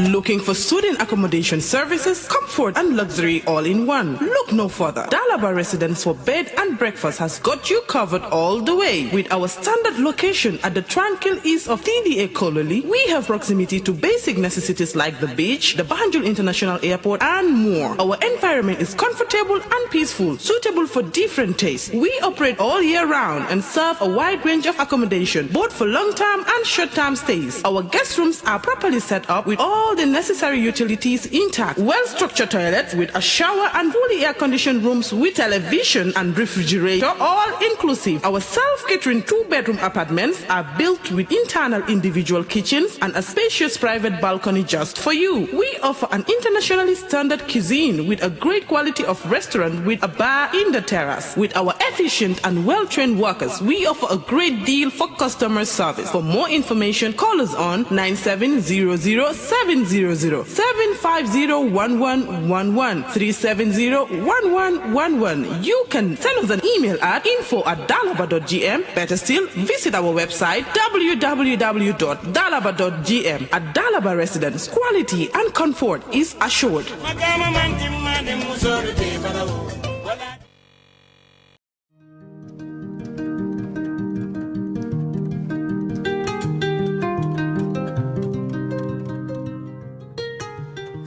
Looking for student accommodation services, comfort and luxury all in one? Look no further. Dalaba Residence for Bed and Breakfast has got you covered all the way. With our standard location at the tranquil east of TDA Kololi, we have proximity to basic necessities like the beach, the Banjul International Airport and more. Our environment is comfortable and peaceful, suitable for different tastes. We operate all year round and serve a wide range of accommodation, both for long-term and short-term stays. Our guest rooms are properly set up with all the necessary utilities intact. Well-structured toilets with a shower and fully air-conditioned rooms with television and refrigerator, all inclusive. Our self-catering 2-bedroom apartments are built with internal individual kitchens and a spacious private balcony just for you. We offer an internationally standard cuisine with a great quality of restaurant with a bar in the terrace. With our efficient and well-trained workers, we offer a great deal for customer service. For more information, call us on 9700-700, 750-1111, 370-1111. You can send us an email at info@dalaba.gm. Better still, visit our website www.dalaba.gm. At Dalaba Residence, quality and comfort is assured.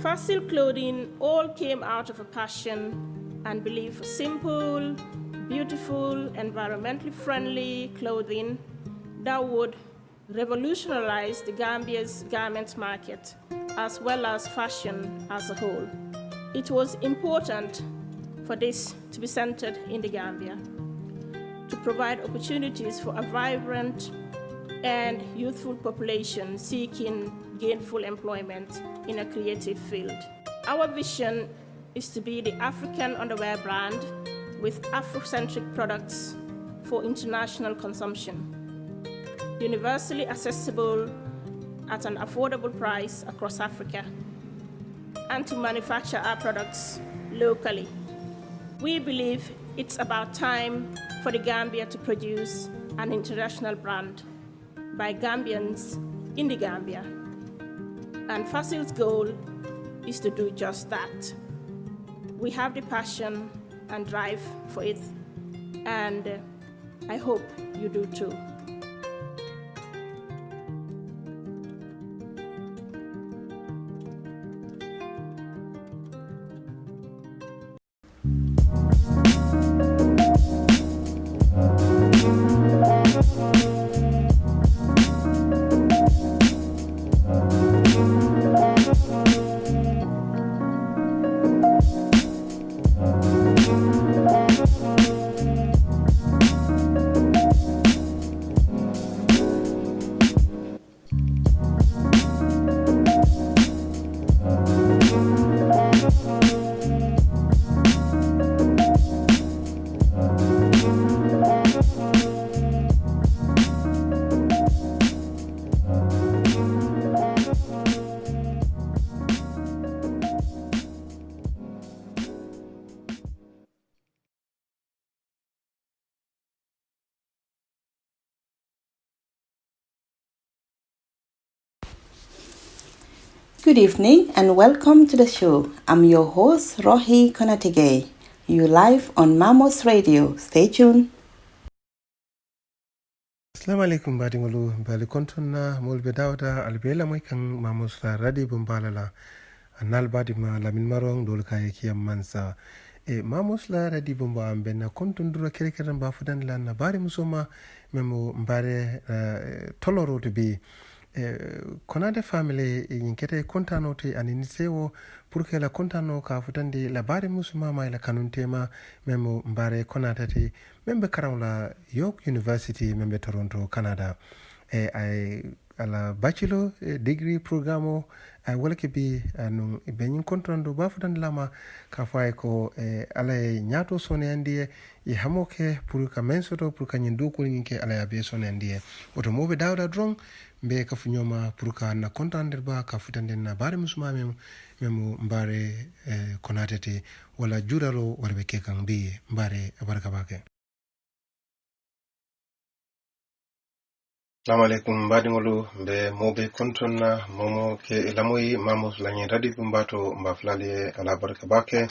Fossil clothing all came out of a passion and belief for simple, beautiful, environmentally friendly clothing that would revolutionize the Gambia's garment market as well as fashion as a whole. It was important for this to be centered in the Gambia, to provide opportunities for a vibrant and youthful population seeking gainful employment in a creative field. Our vision is to be the African underwear brand with Afrocentric products for international consumption, universally accessible at an affordable price across Africa, and to manufacture our products locally. We believe it's about time for the Gambia to produce an international brand by Gambians in the Gambia. And Fossil's goal is to do just that. We have the passion and drive for it, and I hope you do too. Good evening and welcome to the show. I'm your host, Rohi Konategay. You live on Mamos Radio. Stay tuned. Assalamu alaikum badingolu bali kontonna molbe dawda albela moy kan Mamos radi bumbalala anal badima lamin marong dol kay kiyam mansa e Mamos la radi bumba ambenna kontondura kerekeran ba fudan la na bari musoma memo mbare toloro to be konade family yinkete kontano te aninisewo pour que la kontano ka futandi la bari musuma ma la kanuntema memo mbare konatati membe karawla York University membe Toronto Canada ay ala bachelor degree programo ay wala ke bi anu benyin kontrando ba futandi lama ka fay ko ala nyato sone andie e hamoke pour ka mensoto pour ka nyindu ko nyinke ala ya be sone andie oto mobe dawda drong mbe ka funyoma pour ka na kontander ba ka futande na bare musuma memu mbare konatete wala juralo wala be kekan bi mbare baraka bake Assalamu alaikum badingolu be mobe kontonna momo ke lamoyi mamos lanyi radi bumbato mbaflali ala baraka bake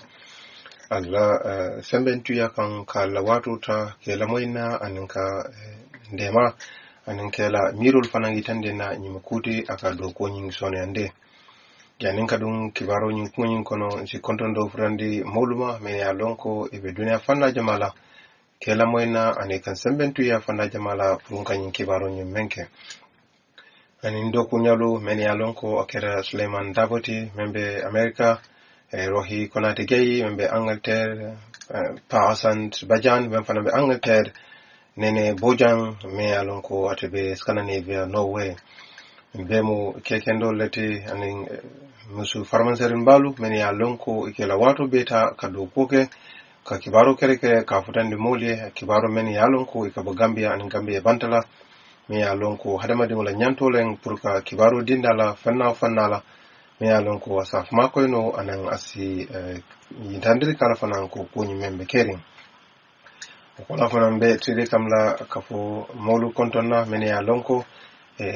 alla sembentuya kan kala watu ta ke lamoyina aninka ndema aninka la mirul fanangi tande na nyimukuti aka do ko nyin sone ande yanin kadum kibaro nyin kunyin kono si kontondo frandi moluma me ya lonko e be dunya fanna jamala kela moyna ane kan sembentu ya fanda jamala purunka nyin kibaro nyin menke ani ndoku nyalu men ya lonko akera Suleiman Daboti membe America Rohi Konate Gay membe Angleterre Pa Hassan Bajan membe fana be Angleterre Nene Bojang me ya lonko atebe Scandinavia Norway mbemu kekendo leti ani musu farmanserin balu men ya lonko ikela wato beta kado poke ka kibaro kereke ka futande moli kibaro men yalon ko ikabo Gambia an Gambia bantala me yalon ko hadamadi wala nyantolen pour ka kibaro dindala fannala me yalon ko asaf makoy no anan asi yitandiri kala fanan ko koni membe kerin ko la fanan be tire kamla kafo molu kontonna men yalon ko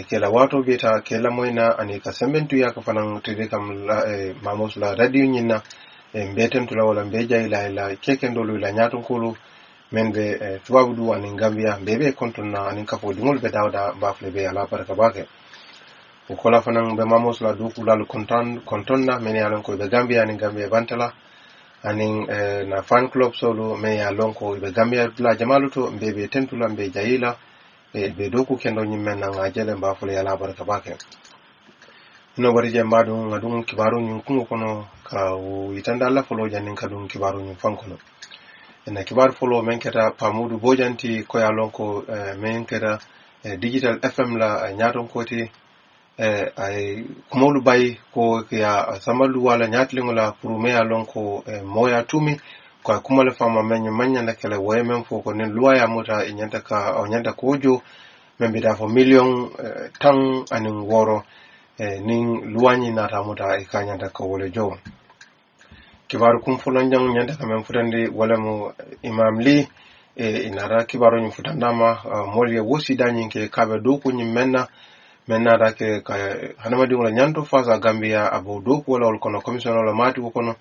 kela wato beta kela moyna ani ka sembentu ya ka fanan tire kamla mamos la radio nyina mbeten tula wala mbeja ila kekendolu ila nyatun kulu menbe tuwabudu anin Gambia mbebe kontona anin kafo dingol be dawda bafle be ala baraka bake ukola fanan be mamos la duku lalu kontonna men yalon ko be Gambia anin Gambia bantala anin na fan club solo men yalon ko be Gambia la jamaluto mbebe tentula mbeja ila be doku kendo nyimmen na ngajele bafle ala baraka bake no bari jambadu ngadum kibaru nyun kungo kono ka yitanda la folo janin kadum kibaru nyun fankono ena kibar folo men keta pamudu bojanti ko ya lonko men keta digital fm la nyaton koti ay kumolu bay ko ya samalu wala nyatlingo la purume ya lonko moya tumi ko kumale fama men manya na kala woy men foko nen luaya mota nyanta ka nyanta kojo men bida fo million tang anin woro nin luwanyi nata muta ikanyanta ka wole jow kibaru kum fulon jang nyanta kamen futande wala mo imam li inara kibaru nyi futandama molye wosi danyi ke kabe doku nyi menna da ke hanamadi wala nyanto fasa Gambia abo doku wala wal kono commission wala mati kono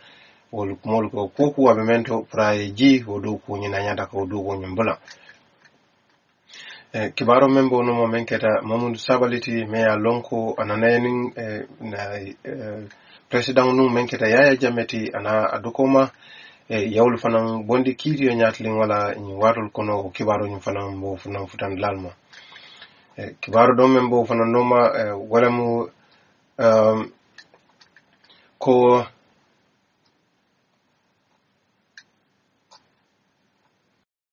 wol mol ko koku wabe mento praye ji wo doku nyi na nyanta ka doku nyi mbula kibaro membo no mo menketa Mamadou Sabaliti me ya lonko ananayenin na president nu menketa Yaya Jammeh ana adukoma yawul fanan bondi kiriyo nyatlin wala ni warul kono kibaro ni fanan bo fanan futan lalma kibaro do membo fanan noma wala mu ko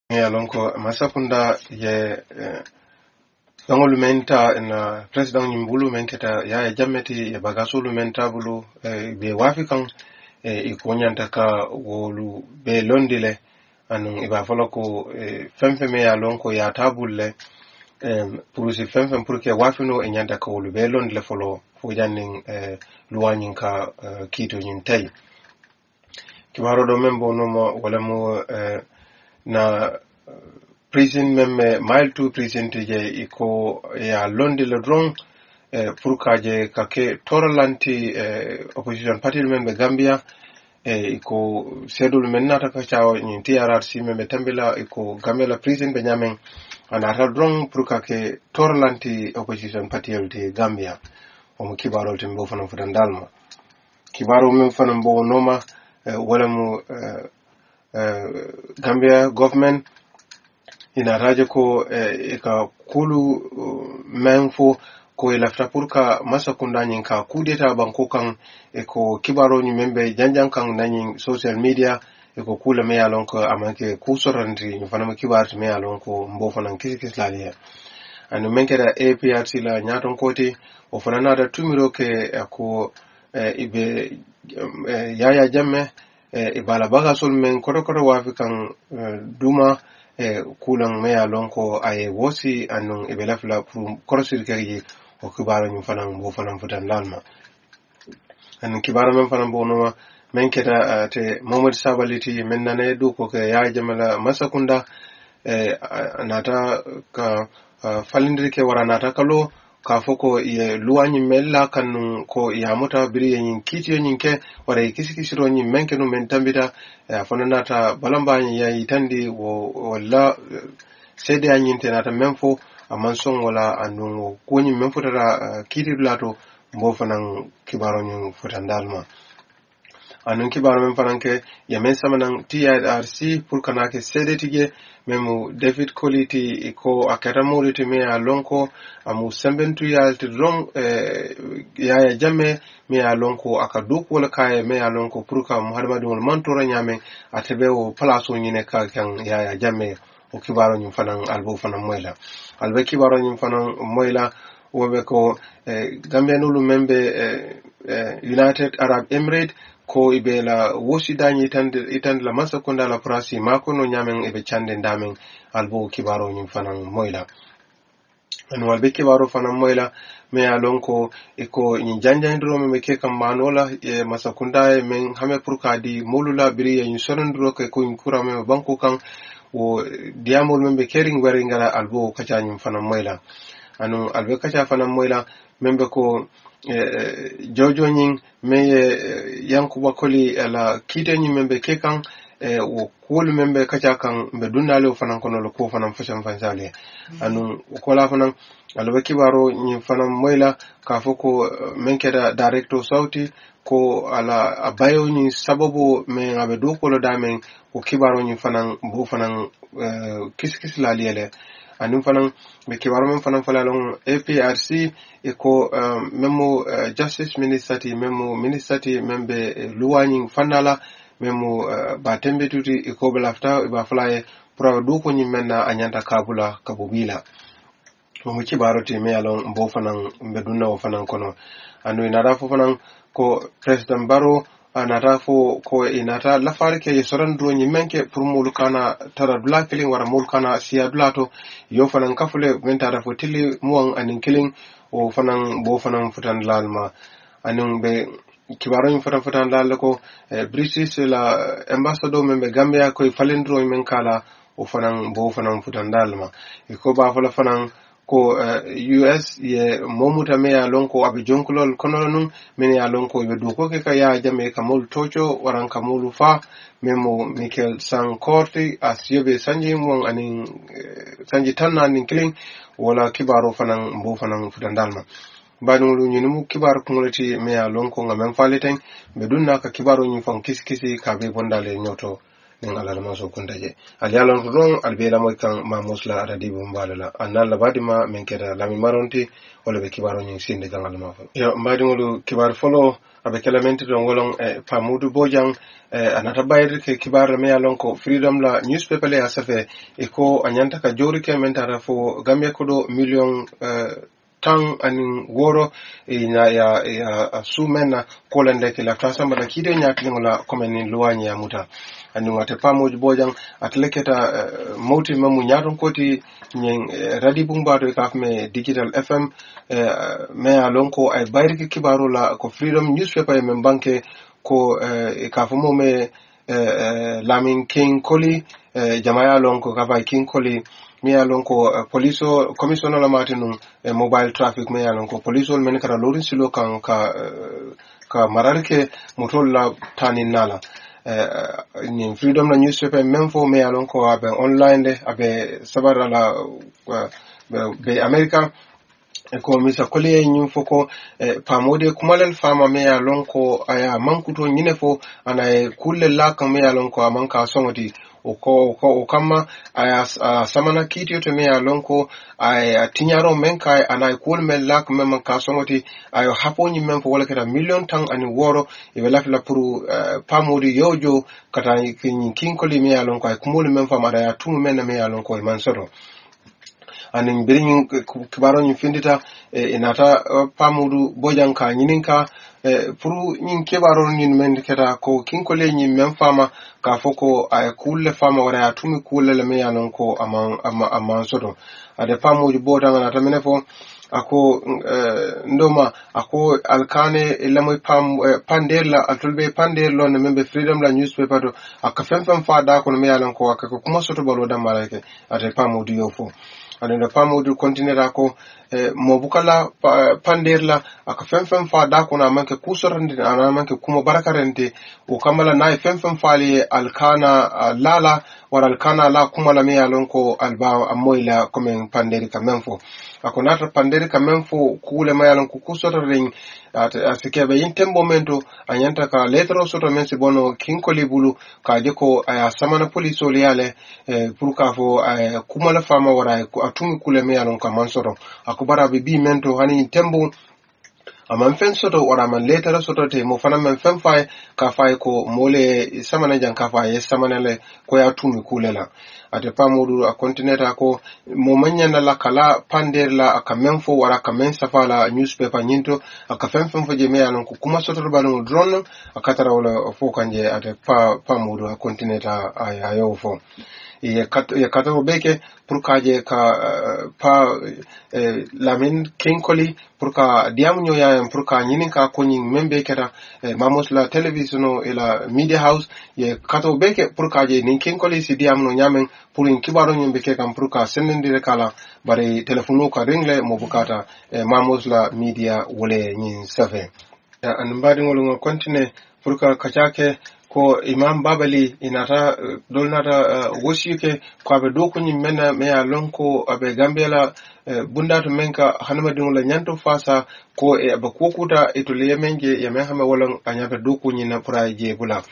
ya lonko masakunda ye ngolu menta na president nyimbulu menketa Yaya Jammeh ye bagasulu menta bulu be wafikan ikonyanta ka wolu be londile anun iba folako femfeme ya lonko ya tabulle pour si femfem pour que wafino nyanta ka wolu be londile folo fo jannin luwanyin ka kito nyin tay kibaro do membo no mo wala mo na prison meme mile to prison je iko ya londi le drone pour kaje kake toralanti opposition party membe Gambia iko sedul menata ka chawo ni TRRC membe tambila iko Gambia prison be nyamen anata drone pour kake toralanti opposition party de Gambia o mo kibaro tembo fana futandalma kibaro mem fana mbo noma wala mo Gambia government ina raje ko ka kulu menfo ko ilafta purka masakunda nyin ka kudeta banko kan ko kibaro ni membe janjan kan nanyin social media ko kula me yalon ko amanke kusoranti ni fana kibar me yalon ko mbo fana kisikis laliya anu menkera APRC la nyaton koti o fana nada tumiro ke ko ibe Yaya Jammeh ibala baga sol men koto wafi kan duma kulang me alon ko ay wosi anun ibelafla pour korosir kegi o kibaro nyum fanan bo fanan futan dalma an kibaro men fanan bo no men keta te Mamadou Sabaliti men nane do ko ke Yaya Jammeh masakunda nata ka falindiri ke wara nata kalo ka foko ye luwanyi mella kan ko yamuta biri yin kiti yin ke wara kisikisiro yin menke no men tambita fona nata balamba ya itandi wala sede yin tenata memfo amman son wala andun ko yin memfo tara kiti lato mbo fanan kibaro yin futandalma anun kibaro men fananke ya men samanan TRC pour kanake sede tige memu David Coliti ko akata moliti me a lonko amu sembentu yalti ron yaya jamme me a lonko akaduk wala kaye me a lonko pour ka muhammadu wal mantora nyame atebe o palaso nyine ka kan yaya jamme o kibaro nyum fanan albo fanan moyla albe kibaro nyum fanan moyla wobe ko gambianulu membe United Arab Emirates ko ibe la wosi dañi itande la masa konda la prasi mako no nyamen ibe chande ndamen albo kibaro nyum fanan moyla an walbe kibaro fanan moyla me alon ko iko nyi janjandiro me ke kam manola e masa konda men hame purka di molula biri yin sonandiro ko kura me banko kan wo diamol membe kering wari ngara albo kacha nyum fanan moyla anu albe kacha fanan moyla membe ko jojo nyin meye yankuba koli ala kite nyin membe kekan wo kolu membe kacha kan be dunnale fanan kono lo ko fanan fashan fansale anu kola fanan albe kibaro nyin fanan moyla ka foko menkeda director sauti ko ala abayo nyin sababu me ngabe do ko lo damen ko kibaro nyin fanan bu fanan kiskis la liele anum fanan be kibaro men fanan falalon APRC eko memo justice ministry memo ministry membe luwani fanala memo batembe tuti eko belafta ba falaye pro do ko nyimena anyanta kabula kabubila mo kibaro te me alon mbo fanan be dunna o fanan kono anu inara fo fanan ko president Barrow anata fo ko inata lafare ke soran do nyimenke pour mulkana tara dula killing wara mulkana siya dulato yo fanan kafule mentara fo tili muang anin killing o fanan bo fanan futan lalma anin be kibaro yin futan lal ko British la ambassador membe Gambia ko falendro men kala o fanan bo fanan futan lalma ko ba fala fanan ko US ye momuta me ya lonko abe jonkulol kono nun men ya lonko be do ko ke ka ya jame kamol tocho waran kamolu fa memo Michael Sankorti asyobe sanji mon anin sanji tanna nin killing wala kibaro fanan mbo fanan futandalma banu lu nyinu kibaro kumulati me ya lonko ngam faleten be dunna ka kibaro nyi fon kiskisi ka be bondale nyoto nin alal maso kundaje ali alon ron albela moy kan ma musla aradi bo mbalala annal labadima men keda lami maronti wala be kibaro nyi sinde gangal ma fa yo mbadi ngolu kibar folo abe kelamenti don wolon pamudu bojang anata bayir ke kibar me alon ko freedom la newspaper le asafe e ko anyanta ka jori ke mentara fo gambe ko do million tang anin woro ina ya sumena kolande ke la tasamba da kide nyati ngola komeni luwanya ya muta ani wate pamoji bojang atleketa moti mamu nyaton koti nyen radi bumbato kafme digital fm me alonko ay bayri kibaro la ko freedom newspaper men banke ko kafumo me Lamin King Koli jamaya lonko kafa King Koli mi alon ko police commissioner la matinu mobile traffic mi alon ko police men kara lorin silo kan ka mararke motol la tanin nala ni freedom na newspaper même fo mi alon ko abe online de abe sabara la be America ko misa koliye nyum foko pamode kumalel fama me alon ko aya mankuto nyine fo ana kulle la kan me alon ko amanka songoti o kama aya samana kiti to me alon ko aya tinyaro men kai ana kul men lak men ka songoti ayo haponi men fo wala kata million tang ani woro e wala la puru pamodi yojo kata kin koli me alon ko ay kumul men fama aya tumu men me alon ko man soro anin birin kibaron yin findita inata pamudu bojan ka nyininka puru nyin kibaron yin men keta ko kinkole nyin men fama ka foko ay kulle fama wara atumi kulle le me yanon ko amman soto ade pamudu bodan na tamene fo ako ndoma ako alkane lamoy panderla atulbe panderlo ne membe freedom la newspaper to aka fem fa da ko me yalan ko aka kuma soto balo da malake ate pamodi yofo ande pamodi continue ko mo bukala panderla aka fem fa da ko na manke kusorande ana manke kuma barakarente o kamala nay fem faali alkana lala wara alkana la kuma la me yalan ko alba amoyla comme panderi kamemfo ako nata panderi kamemfo kule mayalan ko kusoto ring asikebe yin momento anyanta ka letro soto mensi bono kinkoli bulu ka deko aya samana police oliale pour ka fo kuma la fama wara atumi kule mayalan ka mansoro akubara bi mento hani tembo aman fen soto wara man letara soto te mo fana man fen fay ka fay ko mole samana jan ka fay samana le ko ya tumi kulela ate pamodu a contineta ko mo manyana la kala pander la aka menfo wara ka men safala newspaper nyinto aka fen fo je meyanon ko kuma soto balon drone aka tara wala fo kanje ate pamodu a contineta ayo fo ye kato beke pour kaje ka lamin kinkoli pour ka diamu nyoya pour ka nyinin ka konyin membe keta mamos la television et la media house ye kato beke pour kaje nin kinkoli si diamu no nyamen pour in kibaro nyimbe ke kam pour ka sendendire kala bare telefono ka ringle mo bukata mamos la media wole nyin safe an mbadi ngol continue pour ka kachake ko imam babali inata dolnata wosike ko abe do ko nyimena me ya lonko abe gambela bundatu menka hanama dum la nyanto fasa ko e abe kokuta to le yemenge yemen hama wala anyabe do ko nyina praje bula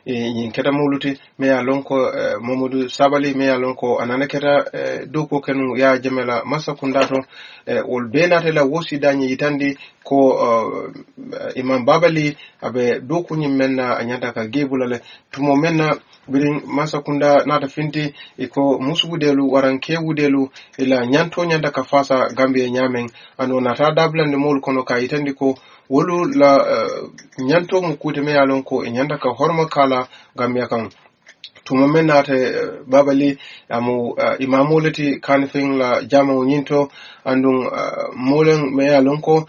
yin keta muluti me ya lonko Mamadou Sabali me ya lonko anana keta do ko kenu ya jamela masakundato ol benate la wosi danye yitandi ko imam babali abe do ko nyimena anyata ka gebulale tumo menna birin masakunda nata finti iko musubudelu waranke wudelu ila nyanto nyanda ka fasa Gambia nyamen ano nata dablande mol kono ka yitandi ko wolu la nyanto mu kute me yalon ko nyanda ka horma kala Gambia kan tuma menate babali amu imamolati kanfing la jama nyinto andung molen me yalon ko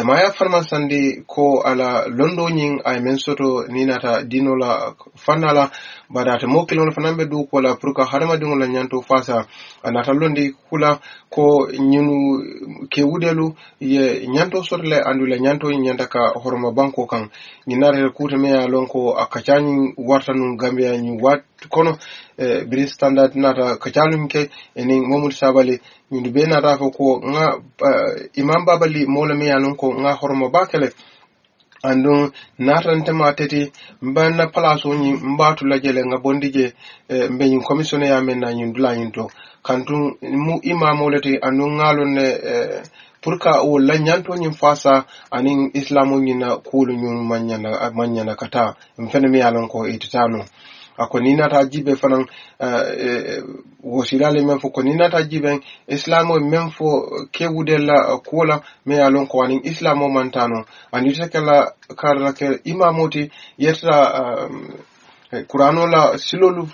maya farmasandi ko ala londo nyin ay men soto ninata dinola fanala badata mokilon fanambe du ko la pour ka harama dingola nyanto fasa anata londi kula ko nyinu ke wudelu ye nyanto sotle andula nyanto nyanda ka horma banko kan ninare kuta me yalon ko akachani wartanu Gambia nyi wat kono British Standard nata kachalum ke enin Mamadou Sabali nyindu be nata ko nga imam babali mola me yalon ko nga horma bakele andun natantema teti mbanna palaso nyi mbatu lajele nga bondije mbenyi commissioner ya menna nyi ndula nyinto kantu mu imamo leti andun ngalon ne purka o la nyanto nyi fasa anin islamu nyi na kulu nyi manyana kata mfene mi yalon ko ititano ako ninata jibe fanan wosilale men fo ko ninata jiben islamo men fo kewudella kola me yalon ko anin islamo mantano anita kala karla ke imamoti yetta Kurano la silolu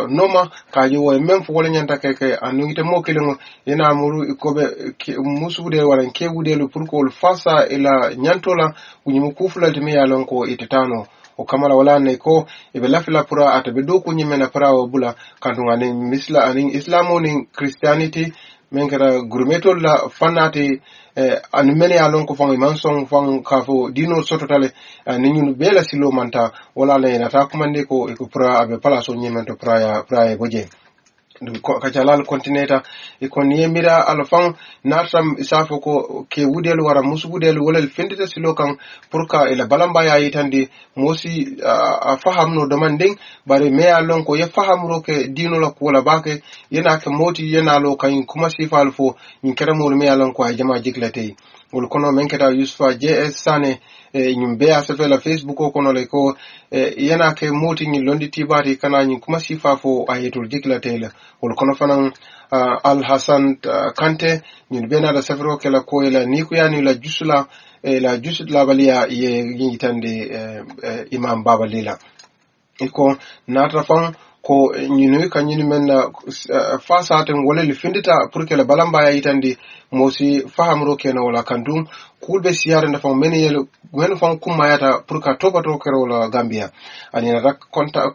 noma kaji wo men fo wala nyanta keke anu ite mo kilengo ina muru ikobe musude wala kewude lu pour ko fasa ila nyantola kunyimu kufula timi yalon ko itetano o kamala wala ne ko ibe lafila pura atabe do ko nyimena para o bula kantunga ne misla anin islamo ni christianity menkara gurmetol la fanati an mene alon ko fangi mansong fang kafo dino sototale ni nyunu bela silo manta wala le na ta kumande ko e ko pra abe palaso nyimento pra boje kachalal contineta e kon yemira alfan natam isafo ko ke wudelu wara musubudelu wala fendita silo kan pourka ila balamba ya yitande mosi a fahamno demanding bare me alon ko ye fahamro ke dino la ko wala bake yana ke moti yana lo kan kuma sifal fo in keramo me alon ko jama jiglate wol kono men keta Yusufa JS Sane nyumbe asafe la Facebook ko kono le ko yana ke moti ni londi tibati kana ni kuma sifa fo ayetul jiglate la wol kono fanan Al Hassan Kante nyumbe na da safro ke la ko ila ni ku yani la jusula la jusut la balia ye yitande imam babalila iko natra fan ko ñinu ka ñinu men fa saten wala li findita pour que la balamba ya yitandi mosi fahamro kena wala kandum kulbe siyara ndafa men yelo wen fon kumayata pour ka tobato kero wala Gambia ani na konta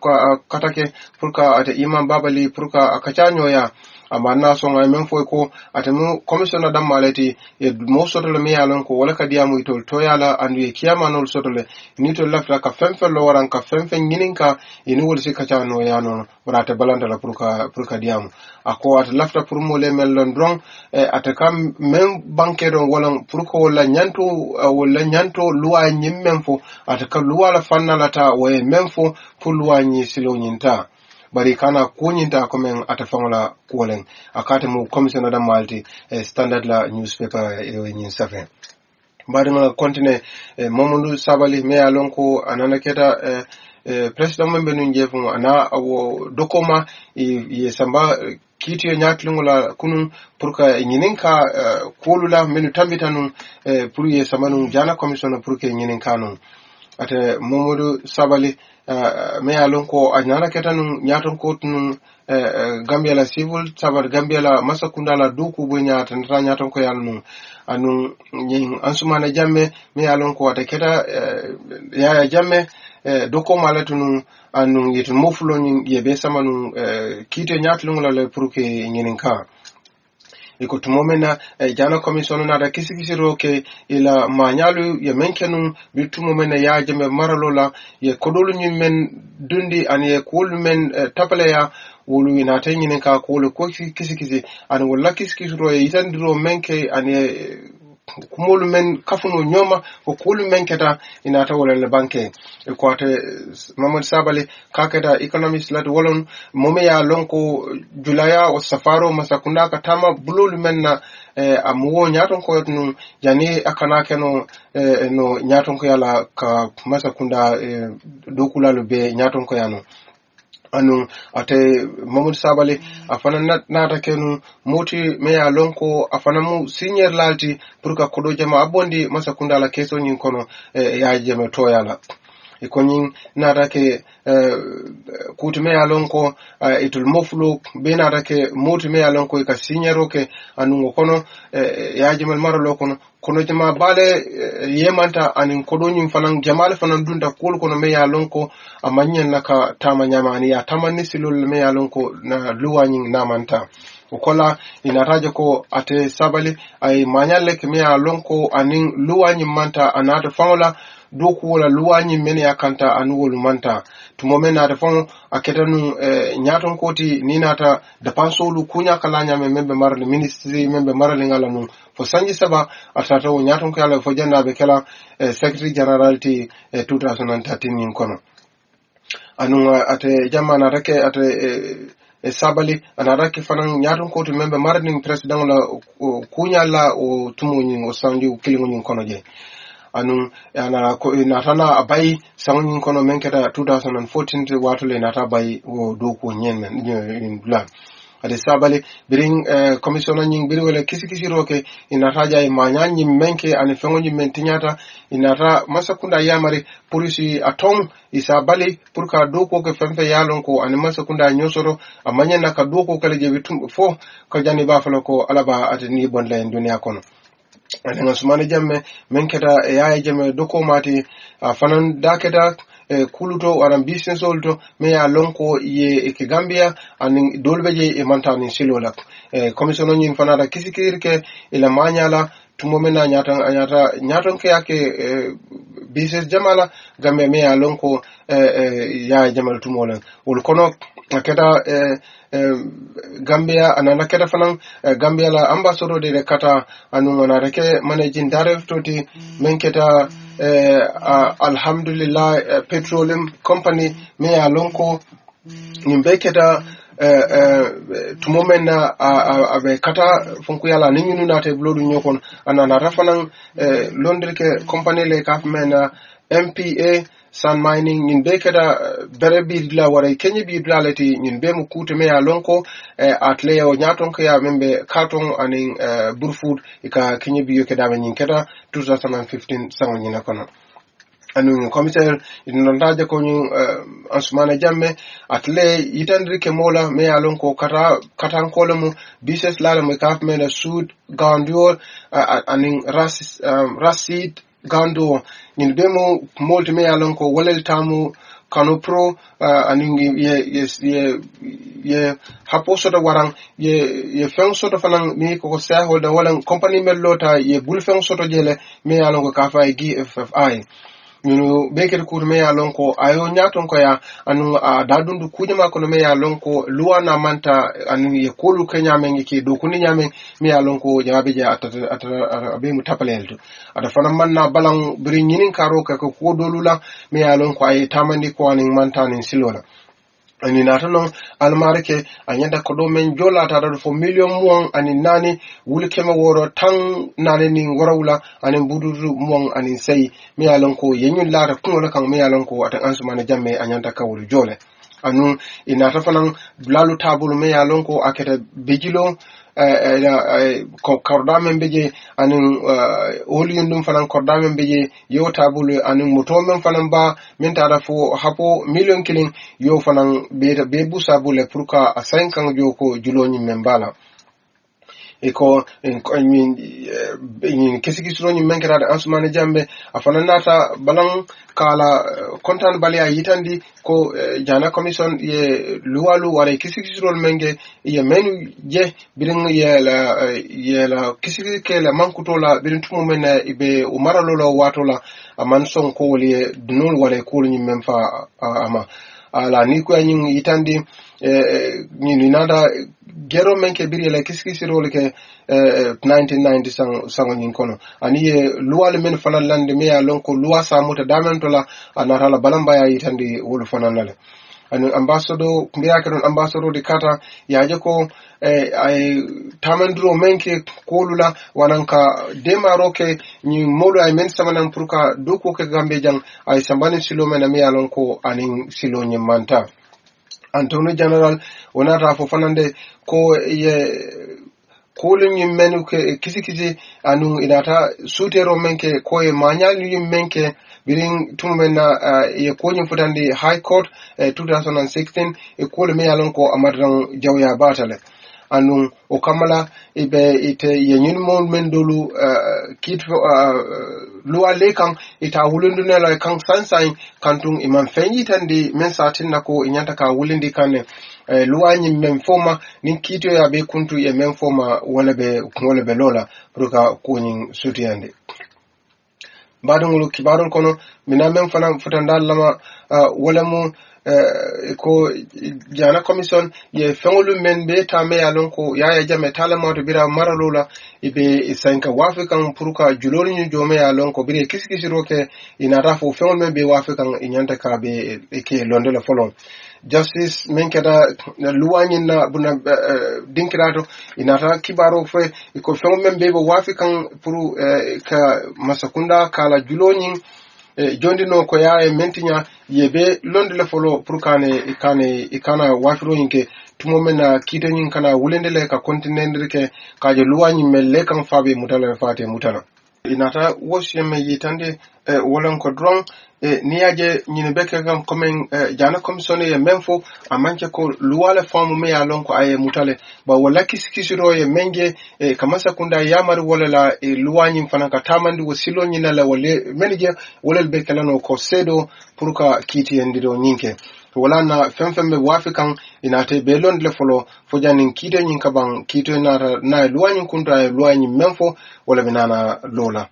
katake pour ka ate imam babali pour ka akacanyo ya amma na so ngai men foy ko atemu commissioner dam malati e mo sotole mi yalon ko wala kadiamu itol to yala andu e kiyama nol sotole ni to lafta ka femfen lo waran ka femfen ngininka ini wol si kacha no ya non warate balanda la pour ka diamu ako at lafta pour mo le mel lon dron ata kam men banque don wala pour ko wala nyanto luwa nyimmen fo ata ka luwa la fannalata waye men fo pour luwa nyi silo nyinta bari kana kunyinta komen atafangola kuolen akate mu commissioner da malti standard la newspaper nyin safe bari ngala continue momundu sabali me alonko anana keta president membe nu njefu ana awo dokoma ye samba kitiyo nyatlingula kunun pour ka nyininka kuolula menu tambitanu pour ye samanu jana commissioner pour ke nyininka nu ate momudu sabali me alon ko anyana ketanu nyaton ko tun Gambia la civil sabar Gambia la masakunda la duku bo nyata nata nyaton ko yalnu anu nyin ansumana jamme me alon ko ata keta ya jamme doko malatunu anu yetun mofulo nyin yebe samanu kite nyatlungu la pour que nyininka iko tumomena jana commission na da kisi roke ila manyalu ya menkenu bitumomena ya jame maralola ye kodolu nymen dundi an ye kolu men tapale ya wulu ina tanyine ka kolu ko kisi an wala kisi ro ye itandiro menke an ye kumolu men kafuno nyoma ko kolu menketa ina ta wala le banke ko ate Mamad Sabali kakeda economist lat wolon mome ya lonko julaya o safaro masakunda katama bulul menna amuwo nyaton ko yotnu jani akana keno no nyaton ko yala ka masakunda dokula lo be nyaton ko yano anu ate Mamad Sabali afana nata kenu moti meya lonko afana mu senior lalti pour ka kodo jama abondi masakunda la keso nyin kono ya jeme toyala ikonyin nata ke kutume ya lonko itul moflu be nata ke moti me ya lonko ka senior ke anu kono ya jeme maralo kono jama bale yemanta anin kodonyin fanan jamal fanan dunda kol kono me ya lonko amanyen naka tama nyamani ya tamanni silul me ya lonko na luwanyin namanta ukola inataje ko ate sabali ay manyalle ke me ya lonko anin luwanyin manta anata fawola doku wala luwanyi mene yakanta anuwolu manta tumomen na defon aketanu nyaton koti ninata da pansolu kunya kalanya membe marale ministry membe marale ngala nu fo sanji saba atata o nyaton kala fo janda be kala secretary generality 2013 nin kono anu ate jamana rake ate sabali anaraki fanan nyaton koti membe marale president la kunya la o tumunyi o sanji kilingo nin kono je anu ana ko natana abai sangin kono menketa 2014 watule nata bai wo doku nyenmen in bla ade sabale biring commissioner nying biri wala kisi roke inataja manyanyi menke ane fengonyi mentinyata inata masakunda yamari polisi atong isabali purka doko ke femfe yalon ko ane masakunda nyosoro amanya naka doko kale je bitum fo ko jani bafalo ko alaba atini bonle dunia kono nga sumane jamme menketa yaaya jamme doko mati fanan daketa kuluto waran business olto me ya lonko ye ke Gambia anin dolbeje e mantani silola commissioner nyin fanada kisikirke ila manyala tumomena nyatan ke yake business jamala Gambia me ya lonko ya jamal tumolan wol kono akeda Gambia anana keda fanan Gambia la ambassador de kata anu na reke managing director ti menketa alhamdulillah petroleum company me alonko nimbe keda tumomena abe kata funku yala ninyunu na te blodu nyokon anana rafanan londrike company le kafmena MPA Sun Mining ñin be keda bere bidla wara kenyi bidla lati ñin be mu kuute me ya lonko atle o nyaton ko ya membe carton anin burfood ika kenyi biyo keda me ñin keda 2015 sango ñina kono anu commissaire inondaje ko ñu Ansumana Jammeh atle yitandri ke mola me alon ko katan kola mu bises lala mu kaf me na sud gandio anin rasid gando ñin be mo molti me alon ko walel tamu kano pro anin ye hapo soto warang ye fen soto fanan ni ko shareholder wala company mellota ye bul fen soto jele me alon ko kafa e GFFI ñunu bekete kuuto me ya lon ko ayo ñaton ko ya anu dadundu kuje ma kono me ya lon ko luwana manta anu ye kolu ke ñamen ke do kuni ñamen me ya lon ko jawabe je ata be mu tapalelto ada fana manna balan biri ñinin karo ka ko dolula me ya lon ko ay tamandi ko anin manta nin silola ani nata non almareke anyanda ko do men jolata da fo million mon ani nani wuli kema woro tan nani ni warawla ani bududu mon ani sey mi alon ko yenyul lata kuno kan mi alon ko atan Ansumana Jammeh anyanda ka wulu jole anu inata fanan lalu tabulu mi alon ko aketa bejilo ko kordamen beje anin oliyun dum fanan kordamen beje yo tabulu anin mutomen fanan ba min tada fo hapo million killing yo fanan be busa bule pour ka 5 ans jo ko juloni men bala eko en kesikisroni menkerade Ansumana Jammeh afana nata balan kala kontan balia yitandi ko jana commission ye luwalu wala kesikisrol menge ye menu je birin ye la kesikike la mankutola birin tumu mena ibe umara lolo watola aman son ko wali dunul wala ko ni memfa ama ala ni ko nyin yitandi ni nada gero menke biri la kiskisirole ke 1990 sango nyin kono ani ye luwale men fanal lande me ya lon ko luwa samuta damentola anata la balamba ya yitandi wolu fananale ani ambassador mbiya ke don ambassador de kata yaje ko ay tamandro menke kolula wananka demaro ke ni modo ay men samanan pour ka doko ke gambe jang ay sambani silo men me ya lon ko anin silo nyimanta Antonio General wonata fo fanande ko ye kolin yin menu ke kisi anu inata sutero menke ko e manyal yin menke birin tumena ye konyin futande High Court 2016 e kole me yalon ko amadran jawya batale anu o kamala ibe ite yenyin mon mendolu kit luwa lekan ita wulundu la kan sansain kantung imam fenyi tandi men satin nako inyanta ka wulindi kan luwa nyi men foma nin kito ya be kuntu e men foma wala be lola ruka kunyin sutiyande badungulu kibarul kono mina men fana futandal lama wala mu ko jana commission ye fengolu men be tame yalon ko yaya jame talama to bira maralola ibe isanka wafikan puruka juloni ñu jome yalon ko bire kiskisiro ke ina rafo fengol men be wafikan inyanta ka be ke londela folon justice men keda luwanyin na buna dinkirato inata kibaro fe ko fengol men be wafikan puru ka masakunda kala juloni jondino ko yae mentinya yebe londele folo pour ikana wafiro yinke tumo mena kitenyin kana wulendele ka kontinendere ke kaje luwanyi melle kan fabe mutala fate mutala inata wosyeme yitande wolan ko dron niaje nyine beke gam komen jana commission ye memfo amanke ko luwale famu me yalon ko aye mutale ba wala kisikisiro ye menge kamasa kunda yamar wala la luwanyi fana ka tamandi wasilo nyina la wale menje wala beke lano ko sedo pour ka kiti endido nyinke wala na femfembe wafikan inate belon le folo fo janin kite nyin kaban kito na luwanyi kunta luwanyi memfo wala binana lola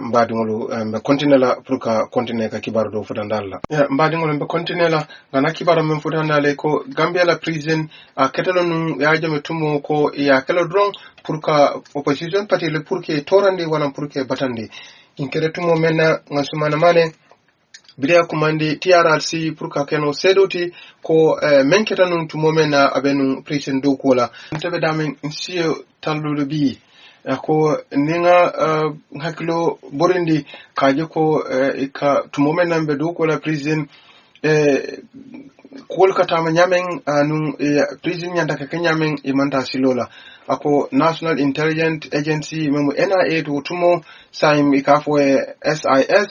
mbadingolu mbe continue la pour ka continue ka kibaru do futandalla mbadingolu mbe continue la ngana kibaru men futandale ko Gambia la prison a ketelonu ya jame tumo ko ya kelo dron pour ka opposition party le pour que torandi wala pour que batandi inkere tumo mena Ansumana mane bidia kumandi TRRC pour ka keno sedoti ko menketa nun tumo mena abenu prison do kola ntebe damen insio tallude bi ko ninga hakilo borindi kaje ko ka tumomen nambe do ko la prison kolkata ma nyamen anu prison nyanda ka nyamen imanta silola ako National Intelligence Agency memo NIA to tumo saim ikafo SIS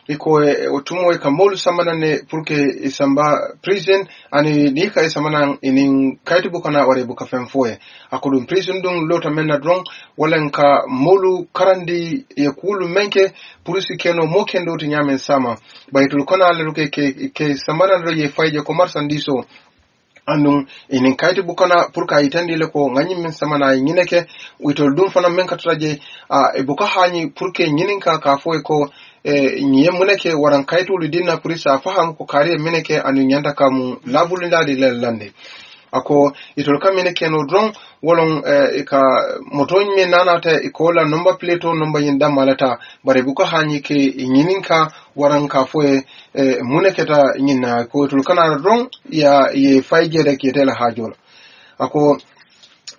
iko otumo ka molu samana ne pour que isamba prison ani ni ka samana inin kaiti bukana ware buka femfoye akudum prison dum lota menna dron wala ka molu karandi e kulu menke pour si keno mo kendo to nyamen sama baytul kona le ke samana ro ye fayje ko marsandiso andum inin kayti bukana pour ka itandi le ko ngani min samana nyineke witol dum fana men katuraje e buka hani pour que nyininka ka foy ko nyiye muneke waran kaytulu dinna pour sa faham ko kare meneke anu nyanda kam labulunda de lande ako itol kameneke no dron wolon ka motoñ me nanata ikola number plate o number yinda malata bare buka hani ke nyininka waran ka foye muneketa nyina ko itol kana dron ya ye fayje de ke tela hajola ako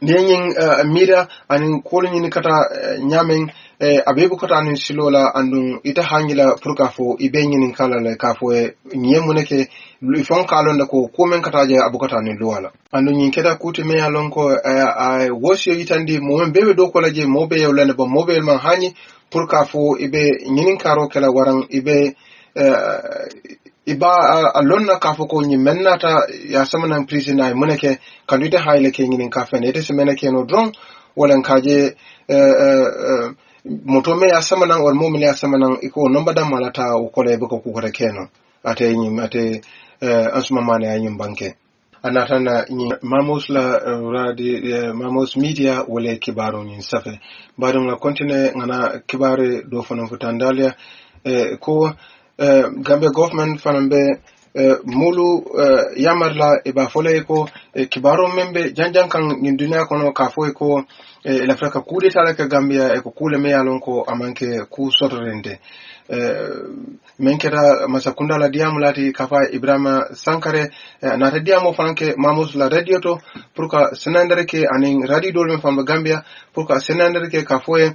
nenyin mira anin kolin kata nyamen abebu kata anin silola andun ita hangila purka fo ibenyin kala le ka fo nyemu neke fon kalon da ko komen kata je abukata anin luwala andun yin keda kuti me alon ko wosio itandi mo bebe do ko laje mo be yolane ba mo be man hani purka fo ibe nyinin karo kala waran ibe iba alonna ka foko nyi mennata ya samana prison ay muneke kandude hayle ke nginin ka fene ete semene ke no dron wala kaje motome ya samana wal momile ya samana iko nomba da malata o kole be ko ko keno ate nyi ate asuma mane ya nyi banke anata na nyi mamos la radi mamos media wala kibaro nyi safe badum la continue ngana kibare do fono futandalia ko Gambia government fanambe mulu yamarla e ba fole ko kibaro membe janjan kan ngin dunya kono ka fo ko el afrika kude tala ka Gambia e ko kule me yalon ko amanke ku sotorende menketa masakunda la diamu lati kafa Ibrahima Sankare na ta diamu fanke mamus la radio to pour ka senandere ke anin radio dol men famba Gambia pour ka senandere ke ka foye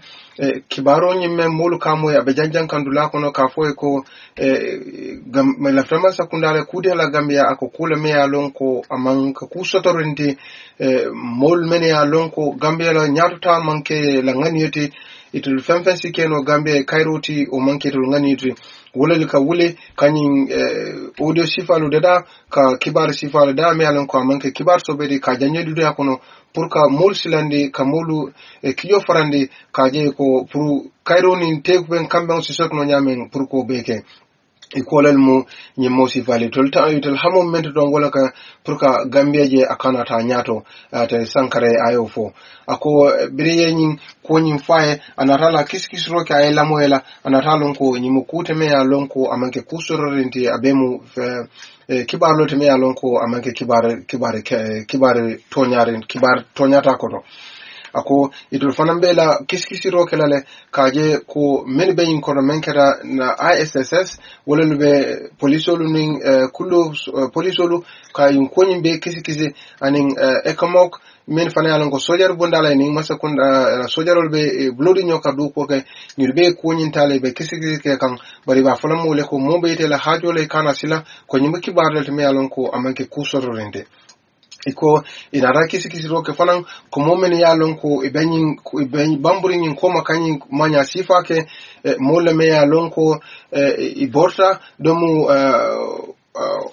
kibaro nyimme mulu kamo ya bejanjan kandula kono ka foye ko la frama sakundale kude la Gambia ako kule me yalon ko amanka ku sotorende mol men yalon ko Gambia la nyatuta manke la nganiyoti itul femfensi keno Gambia kairoti o manke tul nganiyoti wole ka wule kanyin audio sifalu dada ka kibar sifalu da me yalon ko amanke kibar sobedi ka janyedu da kono pour ka mol silandi ka molu kiyo farandi ka je ko pour kaironi tek ben kambe on sisok no nyamen pour ko beke ikolal mu nyimo si vale tolta itel hamo mente don wala ka pour ka Gambia je akana ta nyato ta Sankare ayo fo ako biriye nyin ko nyin faye anatala kiskis roke ay lamoela anatalon ko nyimo kute me ya lonko amanke kusororenti abemu kibaro te me ya lonko amanke kibar tonyata ko to ako idul fanambela kiskisiro kelale kaje ko men beyin kono menkera na ISSS wala lube polisolu ning kullu polisolu kayun konin be kisikisi anin ekamok men fanayalon ko sojar bondala ni masakunda sojarol be blodi nyoka du ko ke nirbe konin tale be kisikisi ke kan bari ba falamu le ko mombe tela hajole kana sila ko nyimbe kibarle me yalon ko amanke kusororende iko inara kisi roke fanan ko momen yalon ko ibenyin bamburin ko makanyin manya sifake molle me yalon ko iborta domu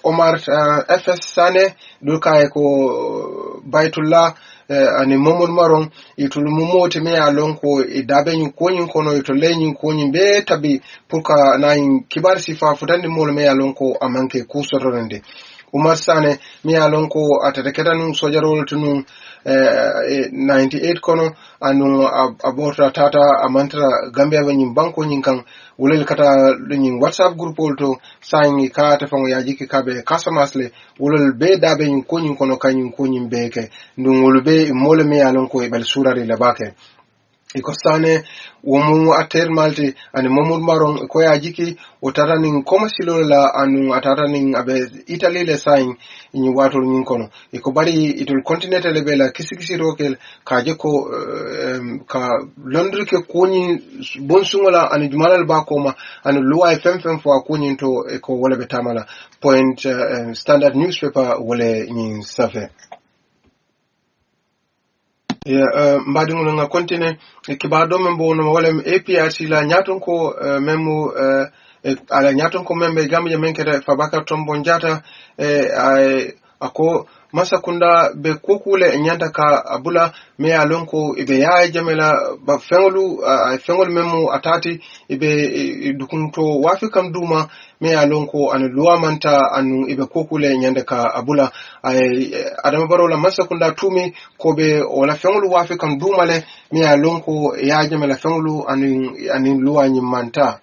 Omar FS Sane duka ko Baitullah ani momon maron itul mumote me yalon ko idabenyin konyin kono itolenyin konyin be tabi puka nayin kibar sifa futandi molle me yalon ko amanke kusororende Umar Sane mi alon ko atateketa nun sojarol tunun 98 kono anu abota tata amantra Gambia wenyin banko nyin kan wulel kata nyin WhatsApp group to sangi ka ta fango yaji ke kabe kasamasle wulel be dabe nyin ko nyin kono kanyin ko nyin beke ndun wulbe mole mi alon ko bal surare labake iko sane womu ater malti ani momud maron ko ya jiki o taranin koma silola anu ataranin abe Italy le sign ni watol nyin kono iko bari itul continental le bela kisikisi rokel kaje ko ka Londres ke koni bonsungola ani jumalal ba koma anu luwa fm fo akoni to ko wala betamala point standard newspaper wala nyin safe mbadi ngono nga kontine kiba do men bo no wala APRC la nyaton ko memu ala nyaton ko membe Gambia men keta Fabakary Tombong Jatta ako masakunda be kokule nyanda ka abula me alonko ibe ya jamela ba fengolu memu atati ibe dukunto wafi kam duma me alonko an luamanta anu ibe kokule nyanda ka abula adama barola masakunda tumi ko be wala fengolu wafi kam duma le me alonko ya jamela fengolu anu luanyi manta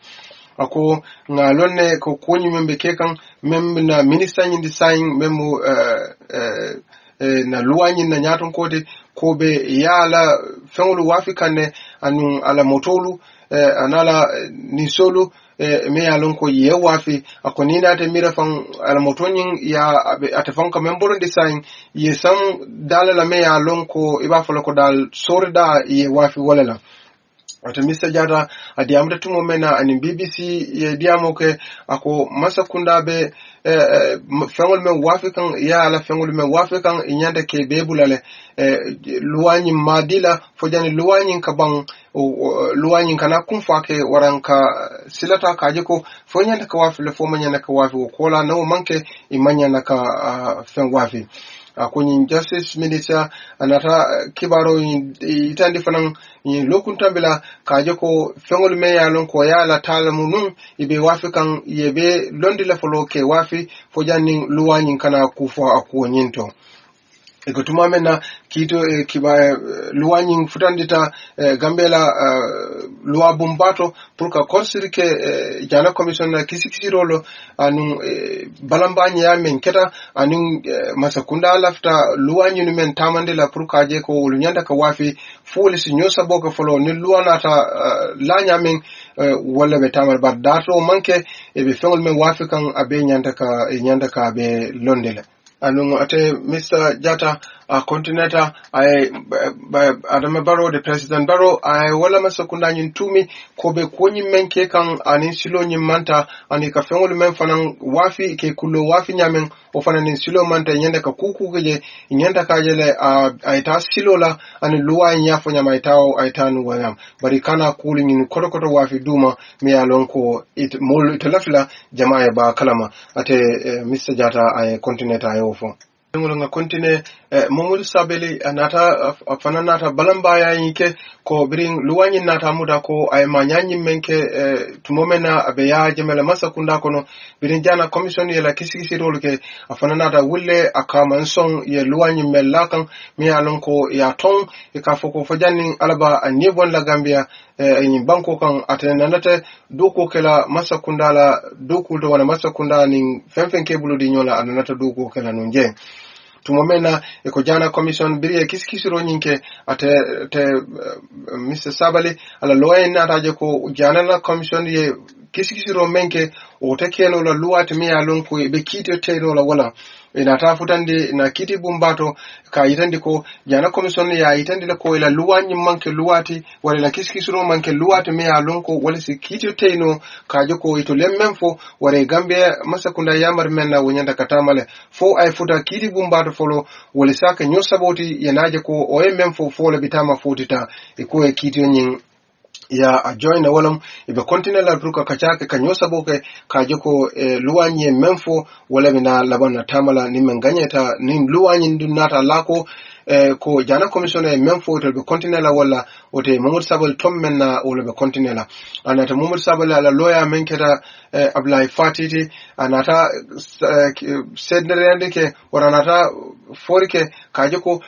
ako ngalonne ko koni membe kekan membe na minister nyindi sayin memu na luwanyi na nyaton kode ko be yala fengolu wafi kanne anu ala motolu anala nisolu me yalon ko ye wafi ako ni na te mira fan ala motonyin ya atafan ka memboro design ye sam dalala me yalon ko iba folo ko dal sorda ye wafi walala ata Mr. Jatta adi amda tumo mena ani BBC ye diamo ke ako masakunda be fengol me wafikan ya ala fengol me wafikan inyanda ke bebulale luwanyi madila fojani luwanyi kabang luwanyi kana kumfake waranka silata kaje ko fonyanda ka wafi le fomanya ka wafi ko la no manke imanya na ka fen wafi akonyi justice minister anata kibaro itandi fanan lokun tambila kaje ko fengol me yalon ko yala talamunun ibe wafi kan yebe londi la folo ke wafi fojani luwanyi kana kufa akonyinto eko tuma mena kito kiba luwanyi futandita Gambela luwa bumbato pour ka korsirike jana commission na kisi rolo anu balambanya ya men keta anu masakunda lafta luwanyi nu men tamande la pour ka je ko lunyanda ka wafi fuli si nyosa boka folo ni luwana ta lanya men wala be tamal bar dato manke e be fengol men wafi kan abe nyanda ka be londele anu ate Mr. Jatta continental Adama Barrow the President Barrow wala masakunda nyin tumi ko be konyi menke kan anin silo nyin manta ani ka fengol men fanan wafi ke kullo wafi nyamen o fanan nin silo manta nyanda ka kuku geje nyanda ka jele aita silo la ani luwa nya fo nyama itawo aitanu wayam bari kana kuli nyin kotokoto wafi duma mi alonko it mol telafla jamaa ba kalama ate Mr. Jatta continental ayofo nga kontine Momodou Sabally nata fana nata balamba ya yike ko biring luwanyi nata muda ko ay manyanyi menke tumomena abe ya jemela masakunda kono biring jana commission yela kisi rolke afana nata wulle akama nsong ye luwanyi melakan mi alon ko ya ton e ka foko fojani alaba anibon la Gambia yin banko kan atenanate doko kela masakunda la doko do wana masakunda ning fenfen kebulu di nyola ananata doko kela nunje tumomena eko jana commission biri kisikisiro nyinke ate Mr. Sabally ala loyen nataje ko jana la commission ye kisikisiro menke o tekeno la luwati mi alon ko be kiti teno la wala ina tafutandi na kiti bumbato ka yitandi ko jana commission ya yitandi la ko ila luwanyi manke luwati wala la kisikisiro manke luwati mi alon ko wala si kiti teno ka joko ito lemmemfo wala Gambia masakunda yamar menna wonyanda katamale fo ay futa kiti bumbato folo wala saka nyosaboti yenaje ko o memfo fo la bitama fotita e ko e kiti nyin ya join na walam ibe continue la bruka kachake kanyosa boke kajeko luwanye memfo wala bina labana tamala ni menganyeta ni luwanye ndunata lako ko jana commissioner memfo to be continue la wala ote Momodou Sabally tommen na wala be continue la anata Momodou Sabally ala lawyer menketa Ablaye Fatiti anata sednerende ke waranata forike kajeko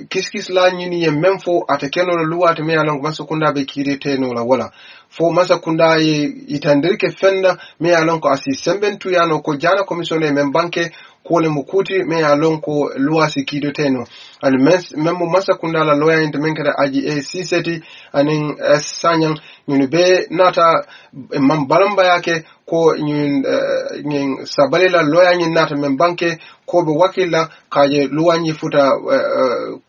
kiskis la nyini ye memfo atekeno luwa to me along masukunda be kire teno la wala fo masakunda itandirike fenda me along ko asi sembentu yano ko jana commissioner membanke kole mukuti me along ko luwa sikido teno and memo masakunda la lawyer intemenkere AGA C-Seti anin sanyang nyuni be nata mambalamba yake ko nyin Sabally la lawyer nyin nata membanke ko be wakila kaje luwanyi futa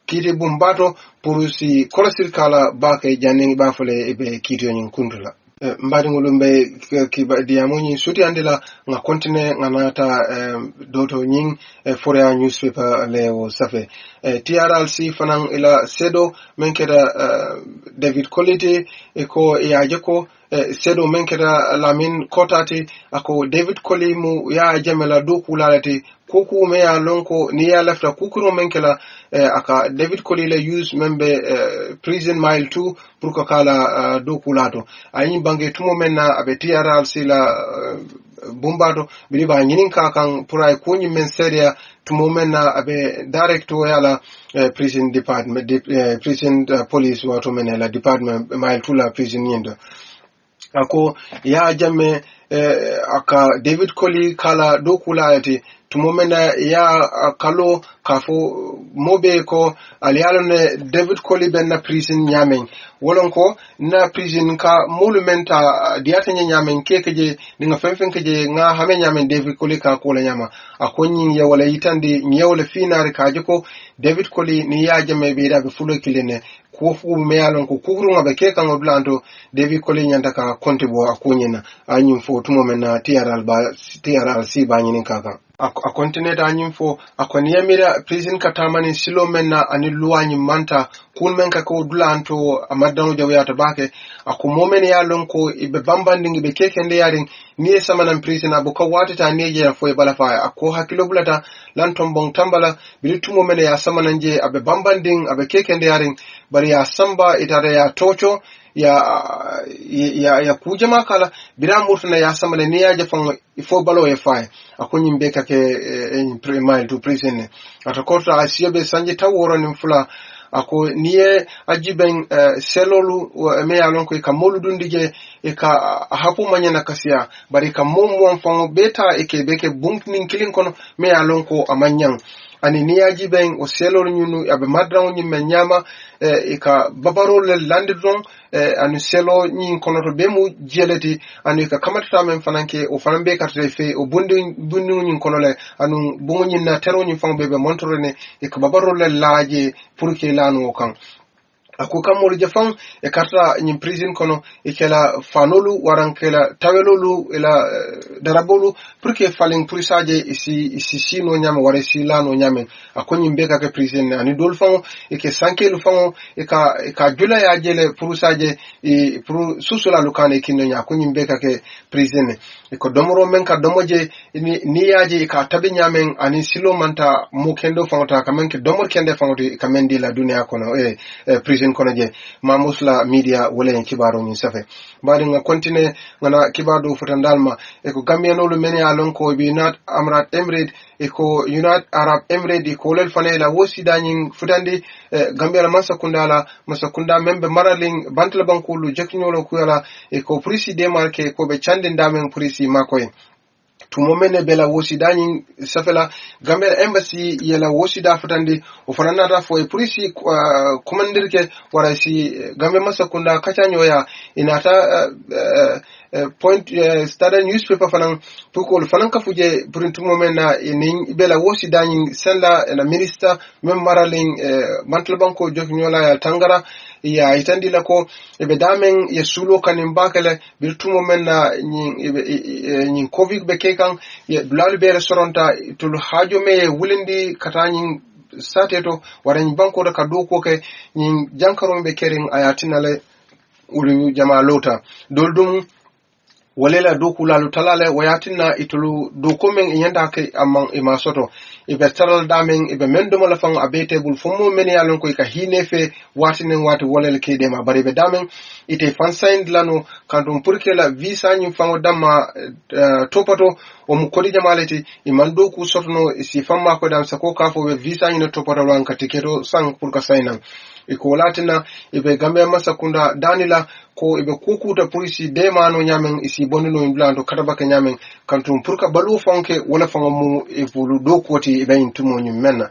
kiti bumbato purusi kolosir kala bake janing bafale ebe kiti nyin kundula mbadi ngulumbe kiba diamoni suti andila nga kontine nga nata doto nying forea newspaper leo safe TRLC fanang ila sedo menkeda David Colite eko yajeko sedo men keta lamin kotati ako David Colley mu ya jamela do kulalati kuku me ya lonko ni ya lafta kukuro men kela aka David Colley le use membe prison mile 2 pour ko kala do kulato ayi bange tumo men na abe TRL sila bumbado biliba nyinin ka kan pour ay kunyi men seria tumo men na abe director yala prison department prison police wato men la department mile 2 la prison yendo ako ya jamme aka David Colley kala do kulayati tumomena ya kalo kafo mobe ko alialone David Colley ben na prison nyamen wolon ko na prison ka monumenta diata nyamen kekeje ninga fenfen keje nga hame nyamen David Colley ka ko la nyama akonyi ya wala yitande nyewle finare kaje ko David Colley ni ya jamme be da be fulo kilene ko fu me yalon ko kugrunga be ke kan odlanto David Colley nyanda ka konte bo akonyena anyum fo tumomena TRLC ba nyinin kaka a continue da nyim fo akon yamira prison katamani silo menna ani luwanyi manta kun men ka ko dulanto amadano jawya tabake ako momen ya lon ko ibe bambandingi be kekende yarin ni samanan prison abu ko watata ne je fo e balafa ako hakilo bulata lan tombong tambala bilitumo men ya samanan je abe bambanding abe kekende yarin bari ya samba itare ya tocho ya kujama kala bira murtuna ya samale ni ya jafan ifo balo e fay akonyi mbeka ke mile to prison atakota asiebe sanje taworo ni fula ako niye ajiben selolu me alon ko kamolu dundige e ka hapu manyana kasiya bari kamomu amfango beta e ke beke bunknin kilin kono me alon ko amanyan ani niyaji ben o selol nyunu abe madrawo nyimme nyama ka babaro le landidron anu selo nyin kono to be mu jeleti anu ka kamata men fananke o fanambe karte fe o bundu nyin kono le anu bungu nyin na tero nyin fang be montore ne ka babaro le laaje pour que lanu kan ako kamol jafan e karta nyin prison kono e kela fanolu warankela tawelolu ela darabolu pour que falling pour saje isi no nyama wara si lano nyame ako nyin beka ke prison ani dol fan e ke sankelu fan e ka jula ya jele pour saje e pour susula lukane kinno nya ako nyin beka ke prison e ko domoro men ka domoje ni yaje ka tabe nyamen ani silo manta mo kendo fanta kamen ke domor kende fanti kamen di la dunia kono prison kono je mamusla media wala en kibaro min safe bari nga continue ngana kibado futandalma e ko gambianolu men ya lon ko bi nat amrat emirates e ko United Arab Emirates e ko lel fanela wosi dañin futandi Gambia masakunda membe maraling bantla bankulu jeknyolo kuyala e ko prisi demarke ko be chande ndamen prisi makoy tumomene bela wosi dañin safela Gambia embassy yela wosi da futandi o fananata fo e prisi commandirke wara si Gambia masakunda kachanyoya inata point Standard newspaper fanan tukol fanan kafuje print moment na ni bela wosi dañin senda na minister mem maraling mantle banko joknyola ya tangara ya itandi lako ebe damen ye sulo kanin bakale biltumo men na nyin covid be kekan ye dulalu be restauranta tul hajo me wulindi katanyin sateto waran banko da kadoko ke nyin jankaron be kerin ayatinale ulu jama lota doldum walela doku lalu talale wayatina itulu doku men yanda ke amang imasoto ibe taral damen ibe mendomo la fang abete bul fomo men yalon ko ka hinefe watinen wati walel ke dema bari be damen ite fansigned lano kantum purke la visa nyum fango damma topato o mu kodi jamaleti iman doku sotno si famma ko dam sako kafo be visa nyino topato wan ka tiketo sang purka sainan iko latina ibe Gambia masakunda danila ko ibe kukuta polisi demano nyamen isi bonino imblando katabaka nyamen kantum purka balu fonke wala fongo mu e bulu dokoti ibe intumo nyumena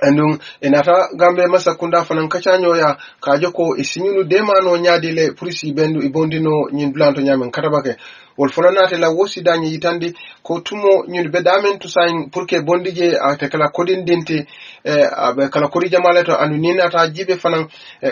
andum enata Gambia masakunda fanan kachanyo ya kajoko isinyunu demano nyadile polisi bendu ibondino nyimblando nyamen katabaka wol fonanate la wosi dañi yitandi ko tumo ñun be damen to sain pour que bondije ate kala kodin dinti abe kala kodi jamale to anu ninata jibe fanan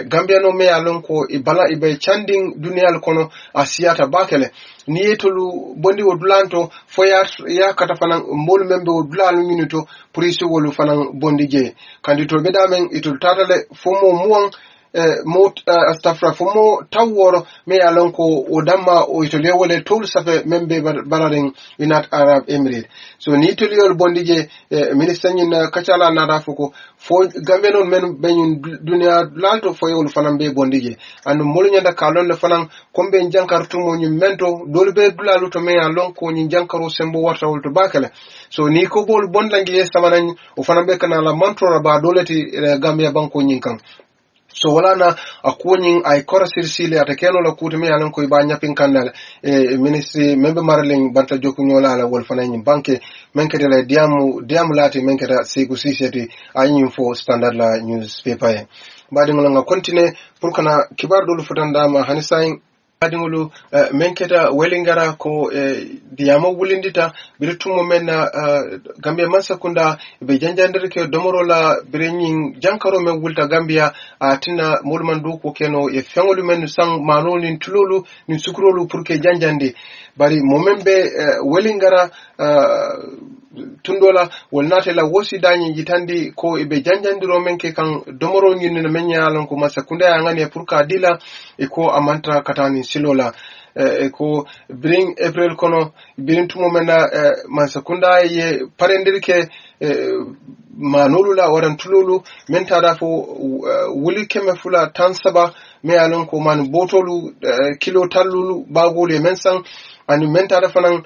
Gambia no me alon ko ibala ibe chanding duniyal kono asiyata bakele ni yetolu bondi wodulanto foyat ya kata fanan mbol membe wodulalu minuto pour isi wolu fanan bondije kandito be damen itul tatale fomo muwan astafra fomo tawworo me alon ko o damma o itole wole tol safe membe bararin United Arab Emirates so ni toliol bondije ministre nyin kacala nada foko fo gambe non men benyun dunia lalto fo yol fanam be bondije and molu nyanda kalon le fanam kombe jankartu mo nyum mento dolbe dulalu to me alon ko nyin jankaro sembo warta wol to bakale so ni ko bol bondangi yesamanan o fanam be kana la mantora ba doleti Gambia banko nyin kan so wala na akunyin ay kora sirsile ata keno la kutumi anan koy ba nyapin kanal ministry membe marling banta joku nyola la wol fanany banke menkete la diamu lati menketa segu siseti ayin fo standard la newspaper badi ngolanga continue pour kana kibar dolu futanda ma hanisain adingulu menketa welingara ko diyamo wulindita biritumo menna Gambia Mansakunda be janjandere ke domorola birenyin jankaro men wulta Gambia atina molmandu ko keno e fengolu men sang manolin tululu ni sukrolu pour que janjande bari momembe welingara tundola wolnate la wosi dañi jitandi ko be janjandiro men ke kan domoro nyinne men yalon ko Masakunda ya ngani pour ka dila e ko amanta katani silola ko bring April kono birin tumo mena Masakunda ye parendirke manolula waran tululu men tada fo wuli keme fula tansaba me alon ko man botolu kilo tallulu bagole men san ani men tada fanan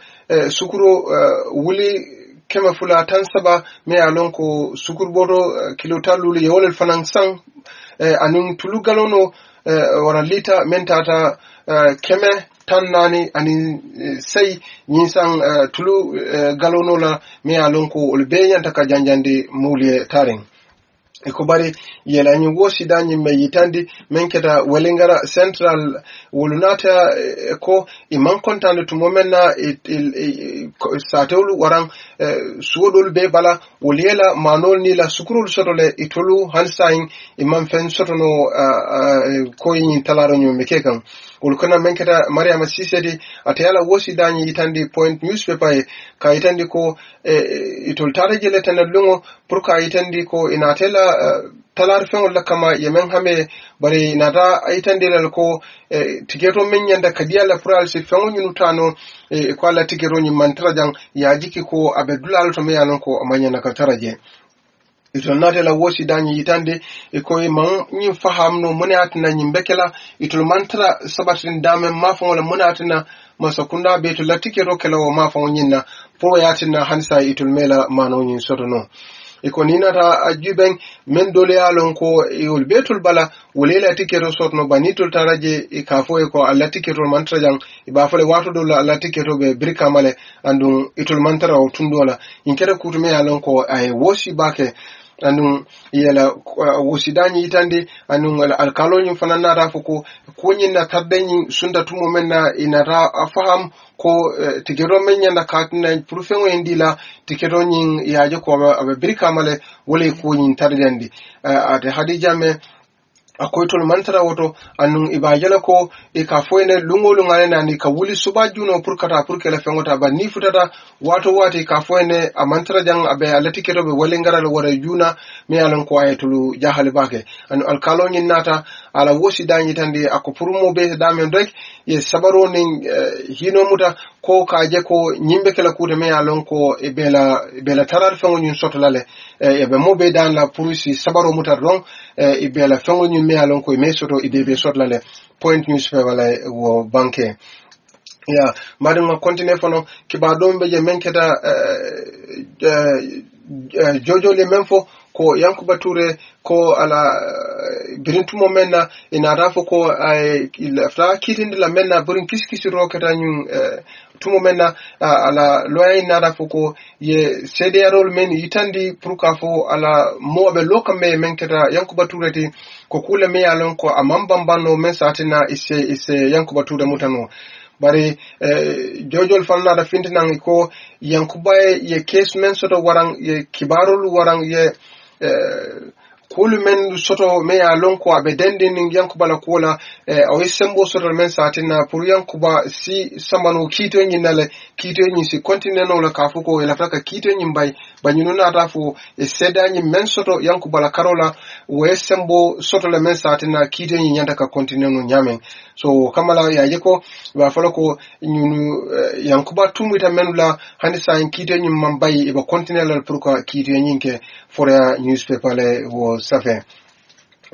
sukuro wuli keme fula tansaba me alon ko sukur boto kilo tallulu yewol fanan san anun tulu galono wara lita men tata keme tan nani ani sai yin san tulu galono la me alon ko olbe nyanta ka janjande mulie tarin ko bari yela nyi wosi danyi me yitandi men keda welingara central wolunata ko iman kontande to momenna satewlu waran suwodol be bala wolela manol ni la sukurul sotole itolu hansain imam fen sotono ko yin talaro nyu mekekan ulkona men keda Mariama Sisedi atayala wosi danyi yitandi point newspaper ka yitandi ko itol tarajele tanalungo pour ka yitandi ko inatela talar fengol lakama yemen hame bari nada aitandilal ko tiketo men yanda kadiala pral si fengol nyutano ko ala tiketo nyi mantrajan ya jiki ko abedulal to me yanon ko amanya ka taraje itol natela wosi danyi yitande ko man nyi fahamno moni atna nyi bekela itol mantra sabatin dame mafongol moni atna Masakunda be to latiketo kelawo mafongol nyinna po yatina hansa itol mela mano nyi sotono iko ninata ajuben men dole alon ko yol betul bala wolela tikero sotno banitul taraje ikafo ko alla tikero mantrajan iba fole wato do alla tikero be brika male andun itul mantra o tundola inkere kutume alon ko ay wosi bake andun yela wosidani itande andun alkalonyi fanana rafu ko nyina tardenyi sunda tumo menna inara afaham ko tikero menya na katina profengo indila tikero nyin yaje ko abe brika male wole ko nyin tardandi ate hadija me akoytol mantra woto annun ibajala ko e ka foyne lungolu ngane nani ka wuli subajuno pour kata pour kala fengota ba ni futata wato wati ka foyne a mantra jang abe alati keto be wale ngaral wara juna mi alon ko aytulu jahale bake an alkalo nyin nata ala wosi danyi tande ako pour mo be damen rek ye sabaro nin hino muta ko kaje ko nyimbe kala kude me alon ko e bela tarar fengo nyin sotolale e be mo be dan la pour si sabaro muta ron e bela fengo nyin me alon ko me soto idebe sotlale point newspaper wala wo banke ya madam ma continue fono ki ba do be je menketa jojo le memfo ko Yankuba Toure ko ala birintumo menna ina rafo ko ay ilafta kitinde la menna burin kiskisi rokata nyun tumo menna ala loya ina rafo ko ye CDRol men yitandi pruka fo ala mobe lokame menketa Yankuba Toure ti ko kula me alon ko amambambano men satina ise Yankuba Toure mutano bari jojol falna da fintinan ko Yankuba ye case men soto warang ye kibarol warang ye kulu men soto me alon ko abe dendin Yankuba la kola o sembo soto men satina pour Yankuba si samano kito nyinale kito nyi si continue no la kafuko ela taka kito nyi bay banyinu nata fo e sedani men soto Yankuba Karola we sembo soto le men satina kite nyi nyanda ka continue no nyamen so kamala ya yeko ba fala ko nyunu Yankuba tumita menula hani sa kite nyi mambai e ba continue la pour ko kite nyinke for newspaper le wo safe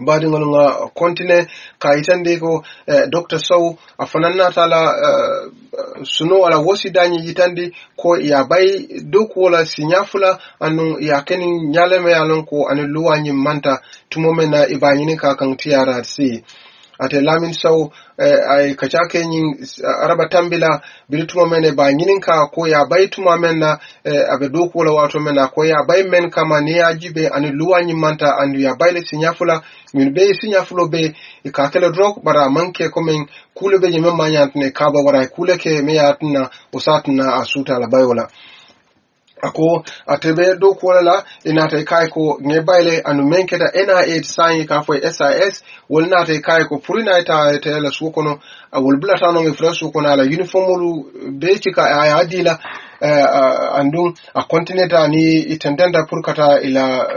badi nga kontine ka itande ko Dr. Sow afananna tala suno wala wosi danyi yitandi ko ya bay doku wala sinyafula anu ya keni nyaleme yalon ko anu luwanyi manta tumomena ibanyini ka kan TRRC ate Lamin Sow ay kachake nyin araba tambila bilituma mene ba nyinin ka ko ya bay tuma menna abe doku wala wato mena ko ya bay men kama ne ya jibe anu luwanyi manta anu ya bay le sinyafula min be sinyafulo be ka kele drog bara manke komen kule be nyeme manyantne kaba wara kule ke me yatna usatna asuta la bayola ako atebe do kola inata kai ko ne bayle anu menke da NIA sanyi ka fo SIS wolna ta kai ko purina ta la sukono wol blata no me fresu kono ala uniformulu be cika aya adila andum a continenta ni itendenda purkata ila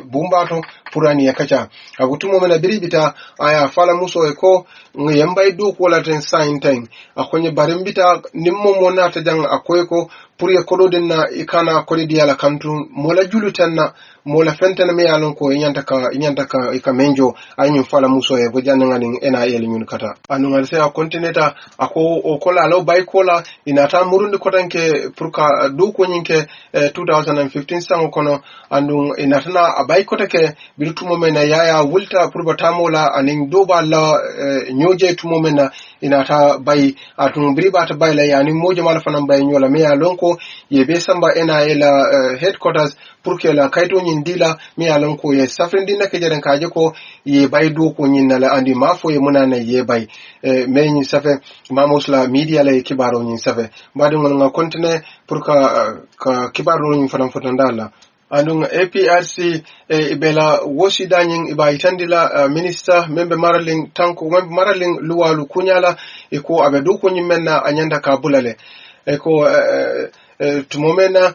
bumbato purani yakacha agutumo mena biribita aya fala muso eko ngembay do kola ten sign time akonye barimbita nimmo monata jang akoyko puriye kododen na ikana kodidi ala kantu mola julutanna mola fentana me alon ko nyanta ka ika menjo ayun fala muso e bojanna ngani NIL nyun kata anu ngal se a continenta ako o kola lo bay kola inata murundi kotanke purka do ko nyinke 2015 sango kono andu inatana abay kotake biltumo mena yaya wulta purba tamola anin doba la nyoje tumo mena inata bay atun briba ta bay la yani moje mala fanan bay nyola me alon ko yebe samba NIL headquarters purke la kaito nyin dila me alon ko ye safrin dinna ke jaren kaje ko ye bay do ko nyin nala andi mafo ye munana ye bay me nyin safe mamosla media la kibaro nyin safe mbadu nga kontine purka ka kibaro nyin fanan fotandala andung APRC ibela wosi danyin iba itandila minister membe maraling tanko membe maraling luwalu kunyala iko abedu ko nyimena anyanda kabulale eko tumomena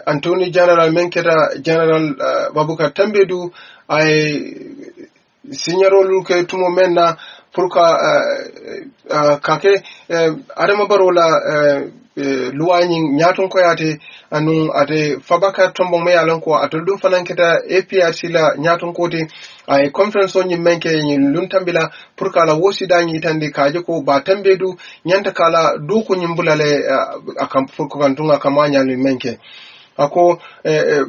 Anthony General Menketa General Babukar Tambedu ay signarolu ke tumomena purka kake Adama Barola luwanyin nyatun koyate anu ate fabaka tombong me yalan ko atodum fananketa APRC la nyatun kote ay conference on menke yin luntambila purka la wosi danyi tande kaje ko ba tambedu nyanta kala du ko nyimbulale akam furko kantunga kamanya le menke ako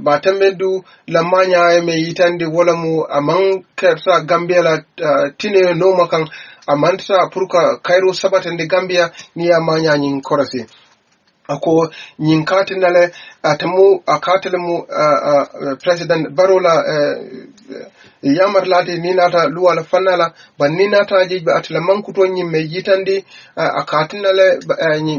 ba tambedu la manya me yitande wala mu amang kersa Gambia la tine no makan amanta purka Cairo sabatande Gambia ni amanya nyin korasi ako nyin katinale atamu akatele mu President Barola yamar lati ninata luwala fanala ba ninata jibe atla mankuto nyimme yitandi akatinale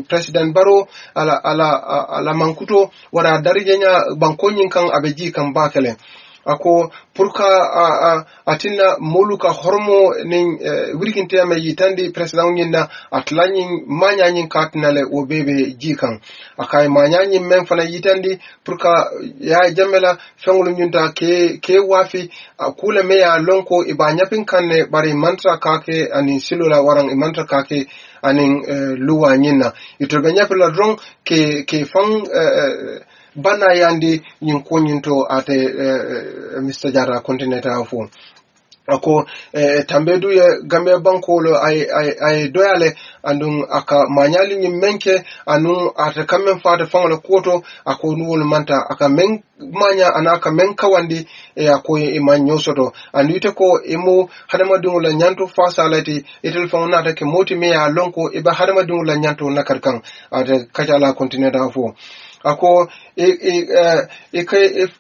President Baro ala mankuto wara darijenya banko nyin kan abeji kan bakele ako purka atina moluka hormo nin wirkinte me yitandi president nyinna atlanyin manyanyin katnale o bebe jikan akay manyanyin men fana yitandi purka ya jamela fengulu nyunta ke wafi kula me ya lonko ibanyapin kanne bari mantra kake anin silula warang mantra kake anin luwa nyinna itobe nyapela drong ke fang bana yandi nyin konyinto ate Mr. Jara continental fu ako tambedu ye Gambia bankolo ay doyale andun aka manyali nyi menke anu ata kamen fata fangala koto ako nuwol manta aka men manya anaka men kawandi ako imanyo soto andu ite ko imu hadama dungula nyanto fasa lati itel fangna ta ke moti me ya lonko iba hadama dungula nyanto nakarkan ata kachala continental fu ako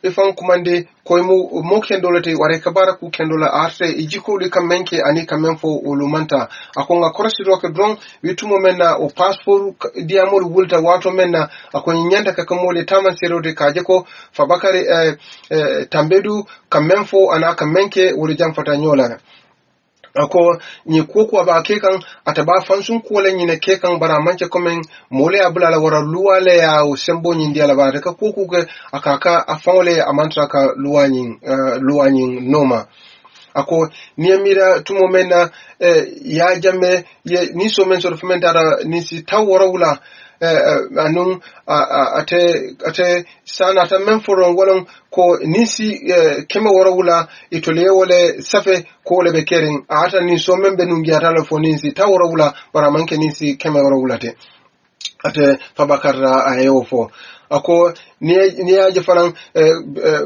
ifan kumande koy mo kendolete ware kabara ku kendola arte ijikoli kamenke ani kamenfo ulumanta ako nga korasi roke dron witumo menna o passport diamol wulta wato menna ako nyanda kakamole taman serode kajeko fabakare tambedu kamenfo ana kamenke wuli jamfata nyola ako ni koko ba kekan ataba fansun kole ni ne kekan bara manche komen mole abula la wara luwale ya usembo ni ndia la bara ka koko ke akaka afole amantra ka luwanyin noma ako niamira tumo mena ya jame ni so men sort of mentara ni si tawara wula anun ate sana ta men foron wolon ko nisi kema wara wula itole wole safe ko le bekerin ata ni so men be nungi ata la fonisi ta wara wula bara manke nisi kema wara wula te ate fabakara ayo fo ako ni aje fanan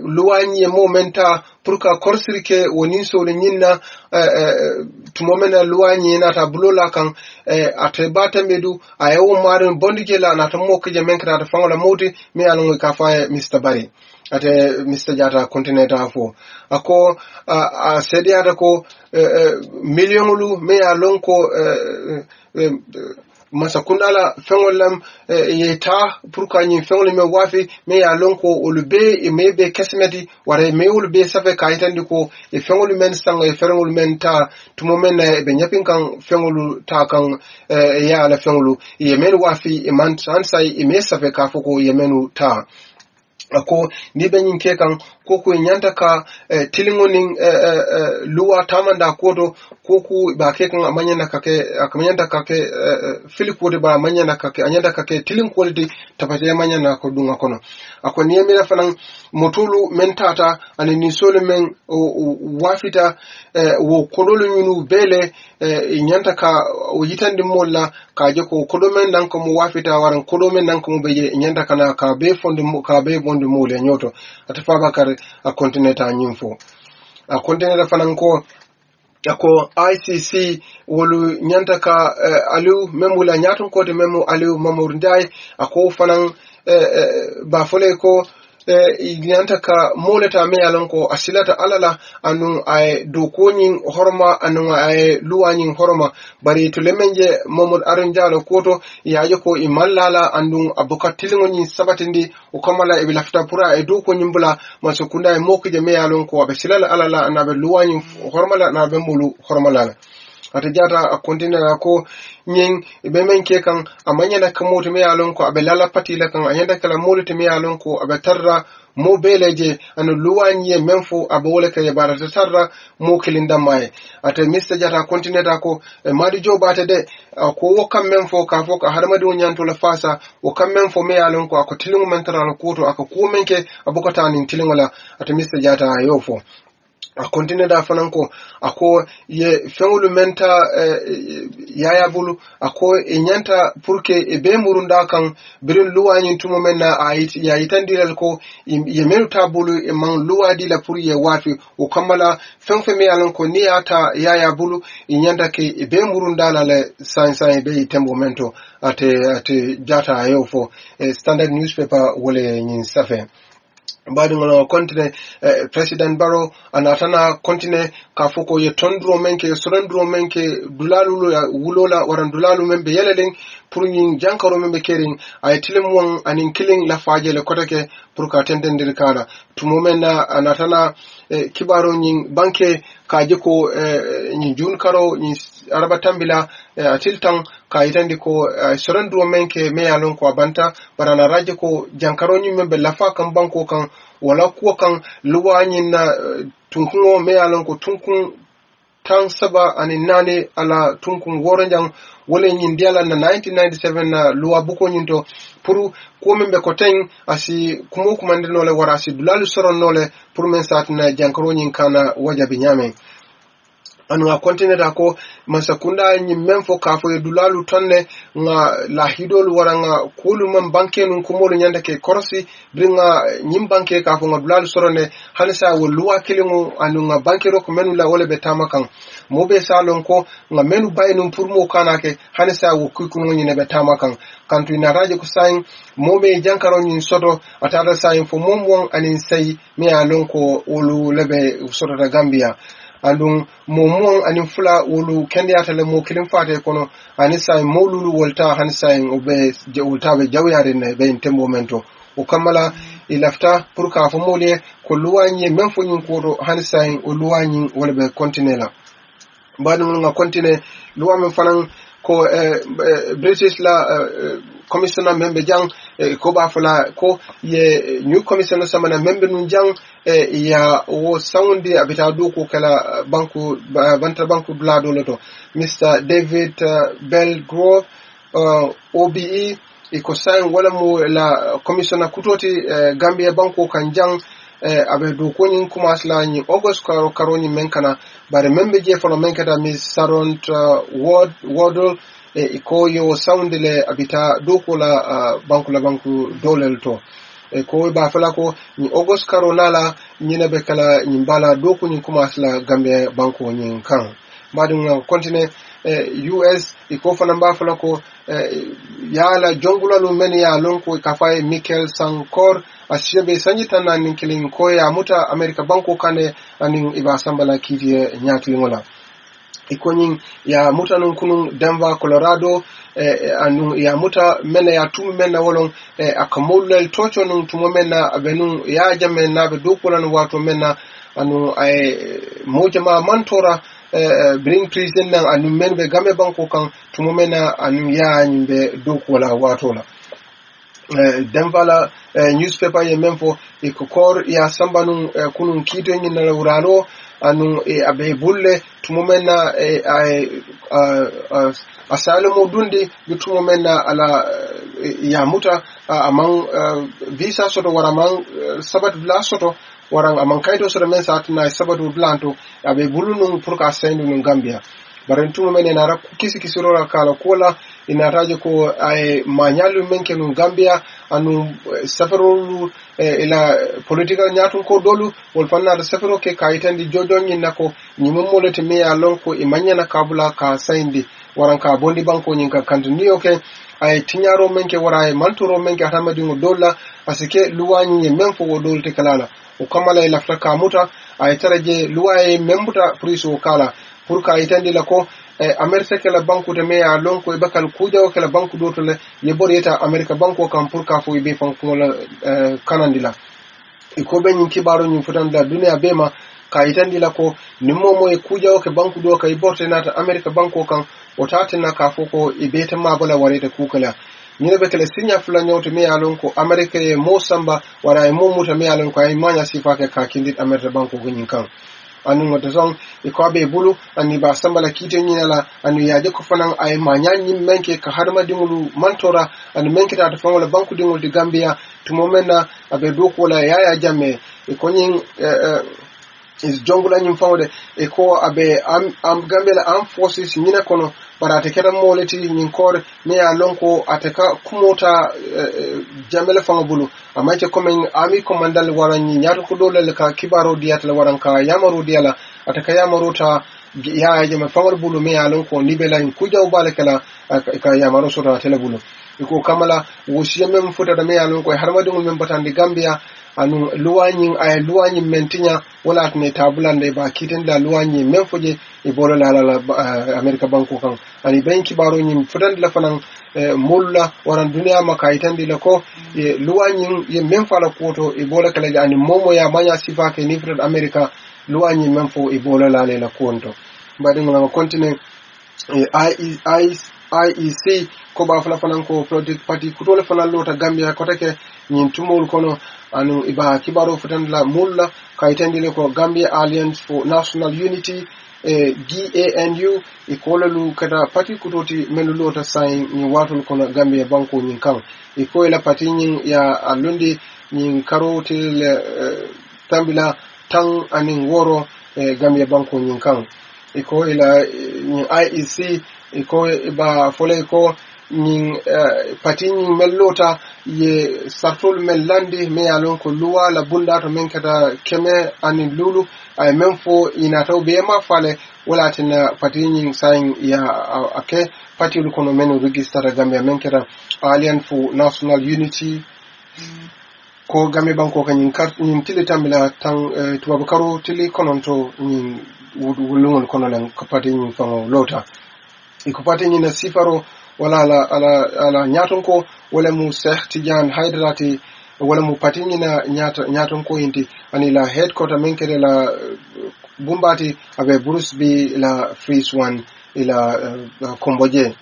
luwanye momenta purka korsirke woni so le nyinna tumomena luwanye na ta bulola kan ate bata medu ayo marin bondigela na ta mokje menkra ta fangola moti mi alon ka fa Mr. Barry ate Mr. Jata continental fo ako a sediata ko millionulu me alon ko masakundala fengolam yeta pourquoi ni fengol me wafi me ya lonko olube me be kesmeti ware me olube safe kaitandi ko e fengol men sanga e fengol men ta tumo men be nyapin kan fengol ta kan ya la fengol e men wafi e man transai e me safe ka foko e menu ta ako ni be nyin kekan koko nyanta ka tilingoning luwa tamanda kodo koko ba kekan amanyana kake akamanyanda kake filikode ba amanyana kake anyanda kake tilin quality tapate amanyana ko dunga kono ako ni emira fanan motulu mentata anini sole men wafita wo kodolo nyunu bele nyanta ka o yitande molla ka je ko kodomen nan ko mo wafita waran kodomen nan ko mo be nyanta kana ka be fonde ka be bonde mole nyoto atafa bakar a continental nyimfo a continental fananko ako ICC wolu nyanta ka aliu memula nyatun ko de memu aliu Mamour Ndiaye ako fanan ba fole ko nyanta ka moleta me alonko asilata alala anu ay dokonin horma anu ay luwanin horma bari to lemenje Mamour Arunjalo koto yaje ko imallala anu abukatilingo sabatindi o kamala e bilafta pura e dokonin bula masukunda e mokije me alonko abesilala alala anabe luwanin hormala na be mulu hormala ata jata a continue ko nyin be men ke kan amanya na kamoto me alon ko abe lala patila kan anyanda kala molite me alon ko abe tarra mo beleje anu luwanye menfo abe wole kay barata tarra mo kilinda mai ata Mr. Jata continue ko madi jo bata de ko wokam menfo ka fo ka harmadu nyanto la fasa wokam menfo me alon ko ako tilingu mentara ko to ako ko menke abukata nin tilingala ata Mr. Jata yofo a continue da fananko ako ye fengulu menta yaya bulu ako nyanta purke e be murunda kan birin luwani tumo menna ya yitandiral ko ye menu tabulu e man luwadi la pour ye wafi o kamala fenfe me alon ko ni ata yaya bulu nyanta ke e be murunda la le sai be tembo mento ate Jata ayofo standard newspaper wole nyin safe badingono kontine president Barrow anatana kontine kafoko ye tondro menke sorandro menke dulalu ya wulola waran dulalu membe yelelen pour nyin jankaro membe kering ay tilem won anin killing la fajele kotake pour ka tendendir kala tumo menna anatana kibaro nyin banke kaje ko nyin jun karo nyin araba tambila atiltan ka itandi ko sorandro menke me alon ko abanta barana raje ko jankaro nyin membe lafa kan banko kan wala kuwa kan luwanyin na tunkun me alon ko tunkun tan saba anin nane ala tunkun woranjan wala nyin diala na 1997 na luwa buko nyinto puru ko membe ko ten asi kumo kumande nole wara asi dulalu soron nole pour men sat na jankaro nyin kana wajabi nyame anu a continue da ko masakunda nyi memfo kafo e dulalu tonne nga la hidol wara nga kulu man banke nun kumolu nyanda ke korsi bringa nyim banke kafo nga dulalu sorone hanisa wo luwa kilingu anu nga banke ro ko menu la wole be tamakan mobe salon ko nga menu baynum pour mo kanake hanisa wo kukuno nyine be tamakan kantu ina raje ko sain mobe jankaro nyin soto atada sain fo momwon anin sai me alon ko wolu lebe soto da Gambia andun momon anin fula wolu kende atale mo kilin fate kono anisa molulu wolta hansa obe je wolta be jawyare ne be tembo mento o kamala ilafta pour ka fo mole ko luwanye men fo nyin ko hansa o luwanye wala be continela badum nga continue luwa men fanan ko British la commissioner membe jang ko ba fala ko ye new commissioner samana membe nun jang ya wo saundi abita do ko kala banku banta banku blado loto Mr David Belgrove OBE ko sang wala mo la commissioner kutoti Gambia banko kan jang abe do ko nyin kuma sla ni August karo ni menkana bare membe je fono menkata Miss Saront Wardle ko yo soundle abita do ko la banku dolel to ko ba fala ko ni August karo nala ni na be kala ni bala do ko ni kuma sla Gambia banko ni kan madum na continue US ko fana ba fala ko yala jongula lu men ya lon ko kafaye Michael Sankor asibe sanjita na ninkilin ko ya muta America banko kane anin iba sambala kivie nyaklingola ikonyin ya muta nun kunun Denver Colorado anu ya muta mena ya tumu mena wolon akamulel tocho nun tumu mena abenun ya jame na be dokulan wato mena anu mojama mantora bring prison nan anu men be game banko kan tumu mena anu ya nyimbe dokula wato la Denver newspaper ye memfo ikokor ya sambanu kunun kito nyina la urano anu abe bulle tumomena asalomo dundi bitumomena ala ya muta among visa soto waramang sabat bla soto warang amang kaito soto men satna sabatu blanto abe bulunu pour ka sendu no Gambia barentumo men na rak kisi kisirora kala kola inataje ko ay manyalu menke no Gambia anu safarolu ila political nyatun ko dolu wol fanna da safaro ke kayitandi jojon nako nyimomolete me ya lonko imanyana kabula ka saindi waranka bondi banko nyinka kantiniyo ke ay tinyaro menke wara manturo menke hatamadi ngo dolla asike luwanyi menfo wo dolte kalala o kamala ila fraka muta ay taraje luwaye membuta priso kala pour ka itandi la ko America kala banku de me ya lonko e bakal kujaw kala banku dotole ye boreta America banko kam pour ka fo be fanko la kanandila iko be nyin kibaro nyin futanda dunia bema ka itandi la ko nimmo e kujaw ke banku do ka iborte nata America banko kam o tatina ka fo ko e beta mabala wareta kukala nyine be kala sinya fula nyoto me ya lonko America e mo samba wara e mo muta me ya lonko ay manya sifa ke ka kindit America banko gunyin kan anu wata zon ikobe bulu ani ba sambala kite nyinala anu yaje ko fanan ay manyanyi menke ka harma dingulu mantora anu menke ta fangola banku dingul di Gambia tumomena abe doko la yaya jamme ikonyin is jongula nyim fawde ko abe am Gambia am forces nyina kono barate kera moleti nyin kor ne ya lonko ateka kumota jamele fangabulu amache komen ami komandal waranyi nyato ko dole ka kibaro diatla waranka yamaro diala ateka yamaro ta ya jama fangabulu me ya lonko nibela kujaw balakala ka yamaro sota telebulu iko kamala wosiye mem futa da me ya lonko harmadum mem batande Gambia anu luwanyin mentinya wala ne tabulande ba kitenda luwanyin memfoje e bolo la America banko kan ani banki baro nyin fudan la fanan mulla waran duniya makaitandi la ko luwanyin ye memfala koto e bolo kala ani momo ya manya sifa ke ni fudan America luwanyin memfo e bolo la la konto badi ngona continent IEC ko ba fala fanan ko project party kutole fanan lota Gambia ko take nyin tumol kono anu iba kibaro futan la mulla kaitandile ko Gambia Alliance for National Unity GANU ikolalu kada party kutoti melulota sign ni watul kono Gambia banko nyin kan ikola party nyin ya alundi nyin karotil tambila tang anin woro Gambia banko nyin kan ikola nyin IEC iko iba fole ko nin pati nin mellota ye sartol mellandi me alon ko luwa la bunda to men kata keme ani lulu ay menfo ina taw be ma fale wala tin pati nin sign ya ake pati lu kono men register Gambia men kata Alliance for National Unity ko Gambia banko kanyin carte nin tiletambila tan tubabukaro tili kononto nin wulungol kono lan ko pati nin fango lota ikupate nyina sifaro wala ala nyaton ko wala mu Sheikh Tidiane Haidarati wala mu pati ñina ñaton ko inti ani la headquarter men kede la bumbati abe Bruce B la Freeze One ila Komboje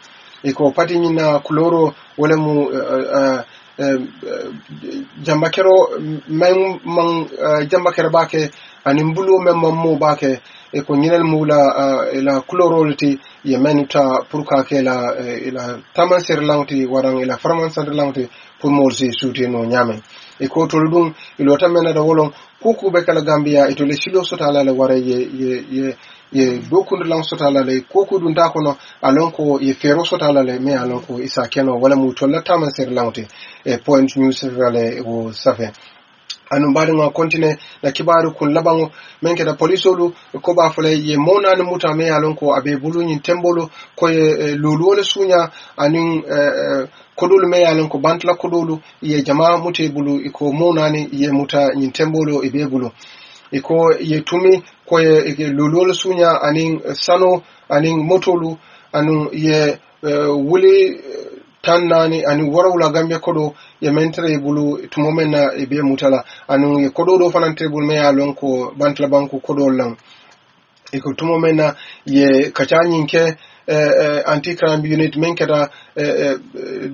iko pati ñina kuloro wala mu jambakero men man jambakero bake ani mbulu men mammo bake e ko ñinal mula ila kulorolti ye menuta pour ka ke ila tamanser lawti waran ila farmanser lawti pour molsi suti no nyame e ko to dum ilo tamena da wolon kuku be kala Gambia ito le silo sotala le wara ye dokunde lan sotala le kuku dun ta kono alon ko ye fero sotala le me alon ko isa keno wala mu to la tamanser lawti e point news rale o safe anu mbadi nga kontine na kibaru kun labango menke da polisolu ko ba fule ye mona ni muta me alon ko abe bulu nyin tembolo ko ye lulu wala sunya anin kodolu me alon ko bantla kodolu ye jama mute bulu iko mona ni ye muta nyin tembolo ibe bulu iko ye tumi ko ye lulu wala sunya anin sano anin motolu anu ye wuli tan nani ani warawla Gambia kodo ye mentre bulu tumomena e be mutala anu ye kodo do fanante bul me alon ko bantla banku kodo lan e ko tumomena ye kacanyinke anti-crime unit menkeda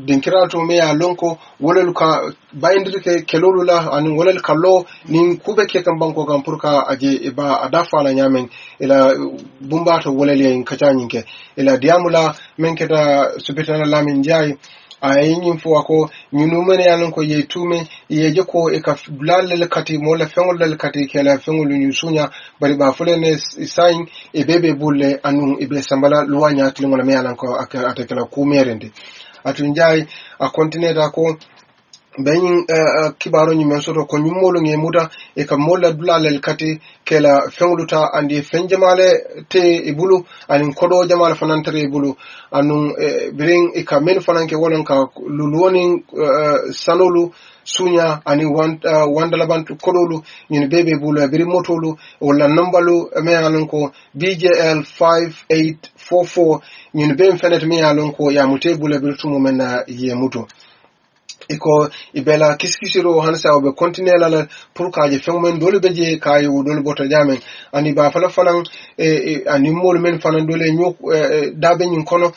dinkirato me alon ko wolel ka bayindirke kelolu la anu wolel kallo nin kube ke kan banko kan purka aje e ba adafa la nyamen ila bumbato wolel yen kacanyinke ila diamula menkeda subitana lamin jay ayin fo ko nyunu men yalon ko ye tume ye jeko e ka blal kati mo la fengol dal kati kala fengol nyu sunya bari ba fulene sain e bebe bulle anu e be sambala luwanya tlingola me yalan ko atakala ku merende atun jay a continue ko bayin kibaro nyi men soto ko nyumolo nge muda e ka molla dulalel kati kela fengluta andi fenjamale te e bulu anin kodo jamala fanantere e bulu anun birin e ka men fananke wonon ka luluoni sanolu sunya ani wandala bantu kodolu nyin bebe bulu biri motolu wala nambalu me alon ko BJL 5844 nyin ben fenet me alon ko ya mutebule bir tumu mena ye muto iko ibela kiskisiro hansa obe continue la pour ka je fengmen dole beje kay dole boto jamen ani ba fala fanan ani mol men fanan dole nyok dabe nyin kono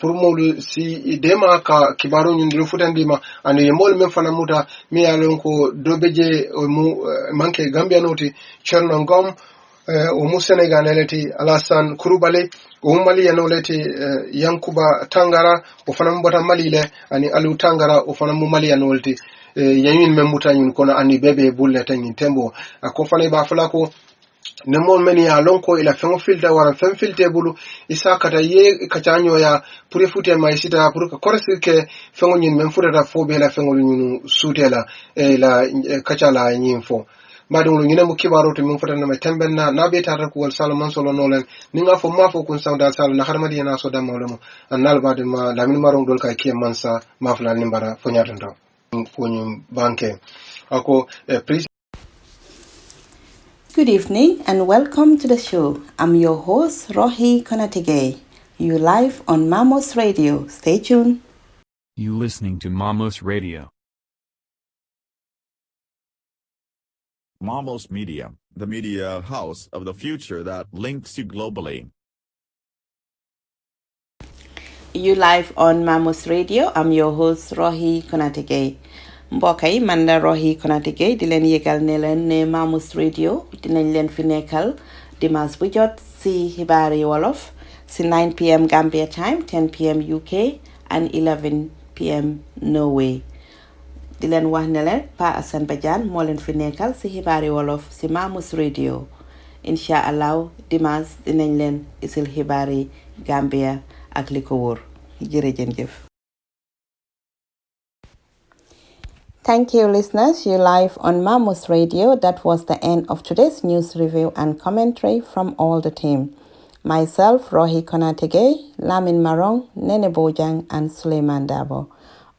pour mol si dema ka kibaro nyin do futandima ani mol men fanan muta mi yalon ko do beje mu manke Gambia noti cherno ngom o mu Senegal leti Alassane Coulibaly o Mali leti Yankuba Tangara o fanam bota Mali le ani Alu Tangara o fanam Mali leti yayin men mutanyun kono ani bebe bulle tan tembo ko fane ba fala ko ne mon men ya lonko ila fengo filta wara fen filte bulu isa kata ye kachanyo ya pure fute mai sita pure ka korsi ke fengo nyin men futa fo be la fengo nyunu sutela la kachala nyin fo madum lu nyina mu kibaro to min fotana ma tembenna nabe tata ko wal salaman solo nolen ninga fo ma fo kun sawda sala na harmadi yana so damma mo annal bade ma lamin marong dol ka ki mansa ma flan nimbara fo nyatanto ko nyum banke ako Good evening and welcome to the show. I'm your host Rohi Konatige. You live on Mamos Radio. Stay tuned. You listening to Mamos Radio. Mamos Media, the media house of the future that links you globally. You live on Mamos Radio. I'm your host Rohi Konatige. mbokk yi man la Rohi Konatige di leen yëgal ne leen ne Mamos Radio dinañ leen fi nekkal dimanche bu jot si xibaari wolof si 9 p.m. Gambia time 10 p.m. UK and 11 p.m. Norway. di leen wax ne leen Pa Assane Badiane moo leen fi nekkal si xibaari wolof si Mamos Radio incha allah dimanche dinañ leen isil xibaari Gambia ak li ko wóor jërëjëf. Thank you, listeners. You're live on Mamos Radio. That was the end of today's news review and commentary from all the team. Myself, Rohi Konatige, Lamin Marong, Nene Bojang, and Suleiman Dabo.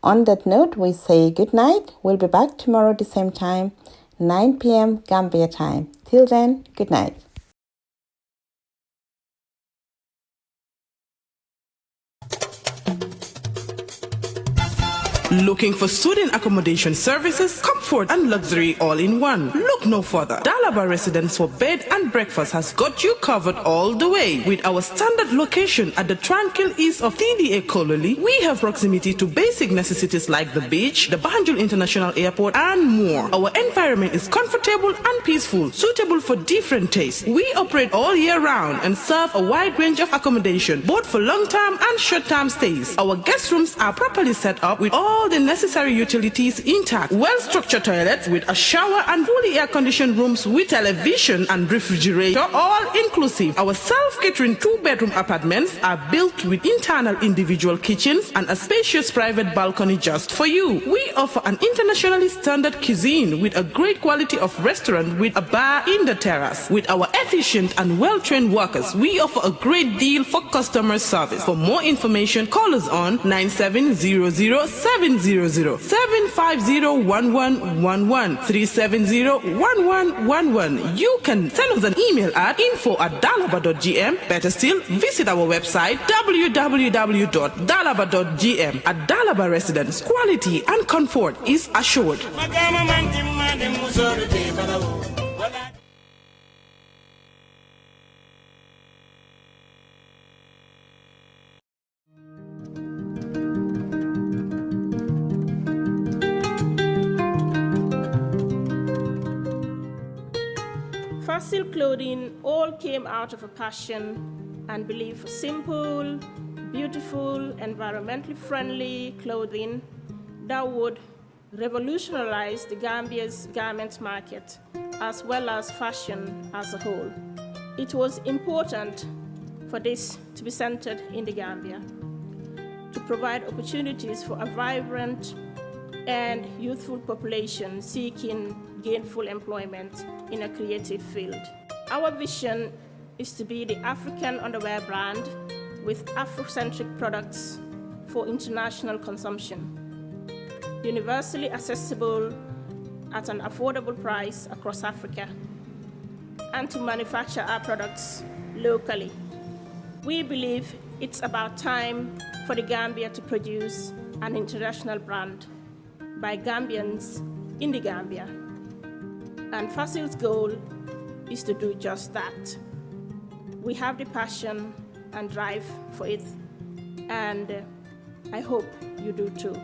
On that note, we say good night. We'll be back tomorrow at the same time, 9 p.m. Gambia time. Till then, good night. Looking for student accommodation services, comfort and luxury all in one? Look no further. Dalaba Residence for Bed and Breakfast has got you covered all the way. With our standard location at the tranquil east of TDA Kololi, we have proximity to basic necessities like the beach, the Banjul International Airport and more. Our environment is comfortable and peaceful, suitable for different tastes. We operate all year round and serve a wide range of accommodation, both for long-term and short-term stays. Our guest rooms are properly set up with all the necessary utilities intact. Well-structured toilets with a shower and fully air-conditioned rooms with television and refrigerator, all inclusive. Our self-catering 2-bedroom apartments are built with internal individual kitchens and a spacious private balcony just for you. We offer an internationally standard cuisine with a great quality of restaurant with a bar in the terrace. With our efficient and well-trained workers, we offer a great deal for customer service. For more information, call us on 9700 700 750 1111 370-1111. You can send us an email at info@dalaba.gm. Better still, visit our website www.dalaba.gm. At Dalaba Residence, quality and comfort is assured. Fossil Clothing all came out of a passion and belief for simple, beautiful, environmentally friendly clothing that would revolutionize the Gambia's garment market as well as fashion as a whole. It was important for this to be centered in the Gambia, to provide opportunities for a vibrant and youthful population seeking gainful employment in a creative field. Our vision is to be the African underwear brand with Afrocentric products for international consumption, universally accessible at an affordable price across Africa, and to manufacture our products locally. We believe it's about time for the Gambia to produce an international brand by Gambians in the Gambia. And Fossil's goal is to do just that. We have the passion and drive for it, and I hope you do too.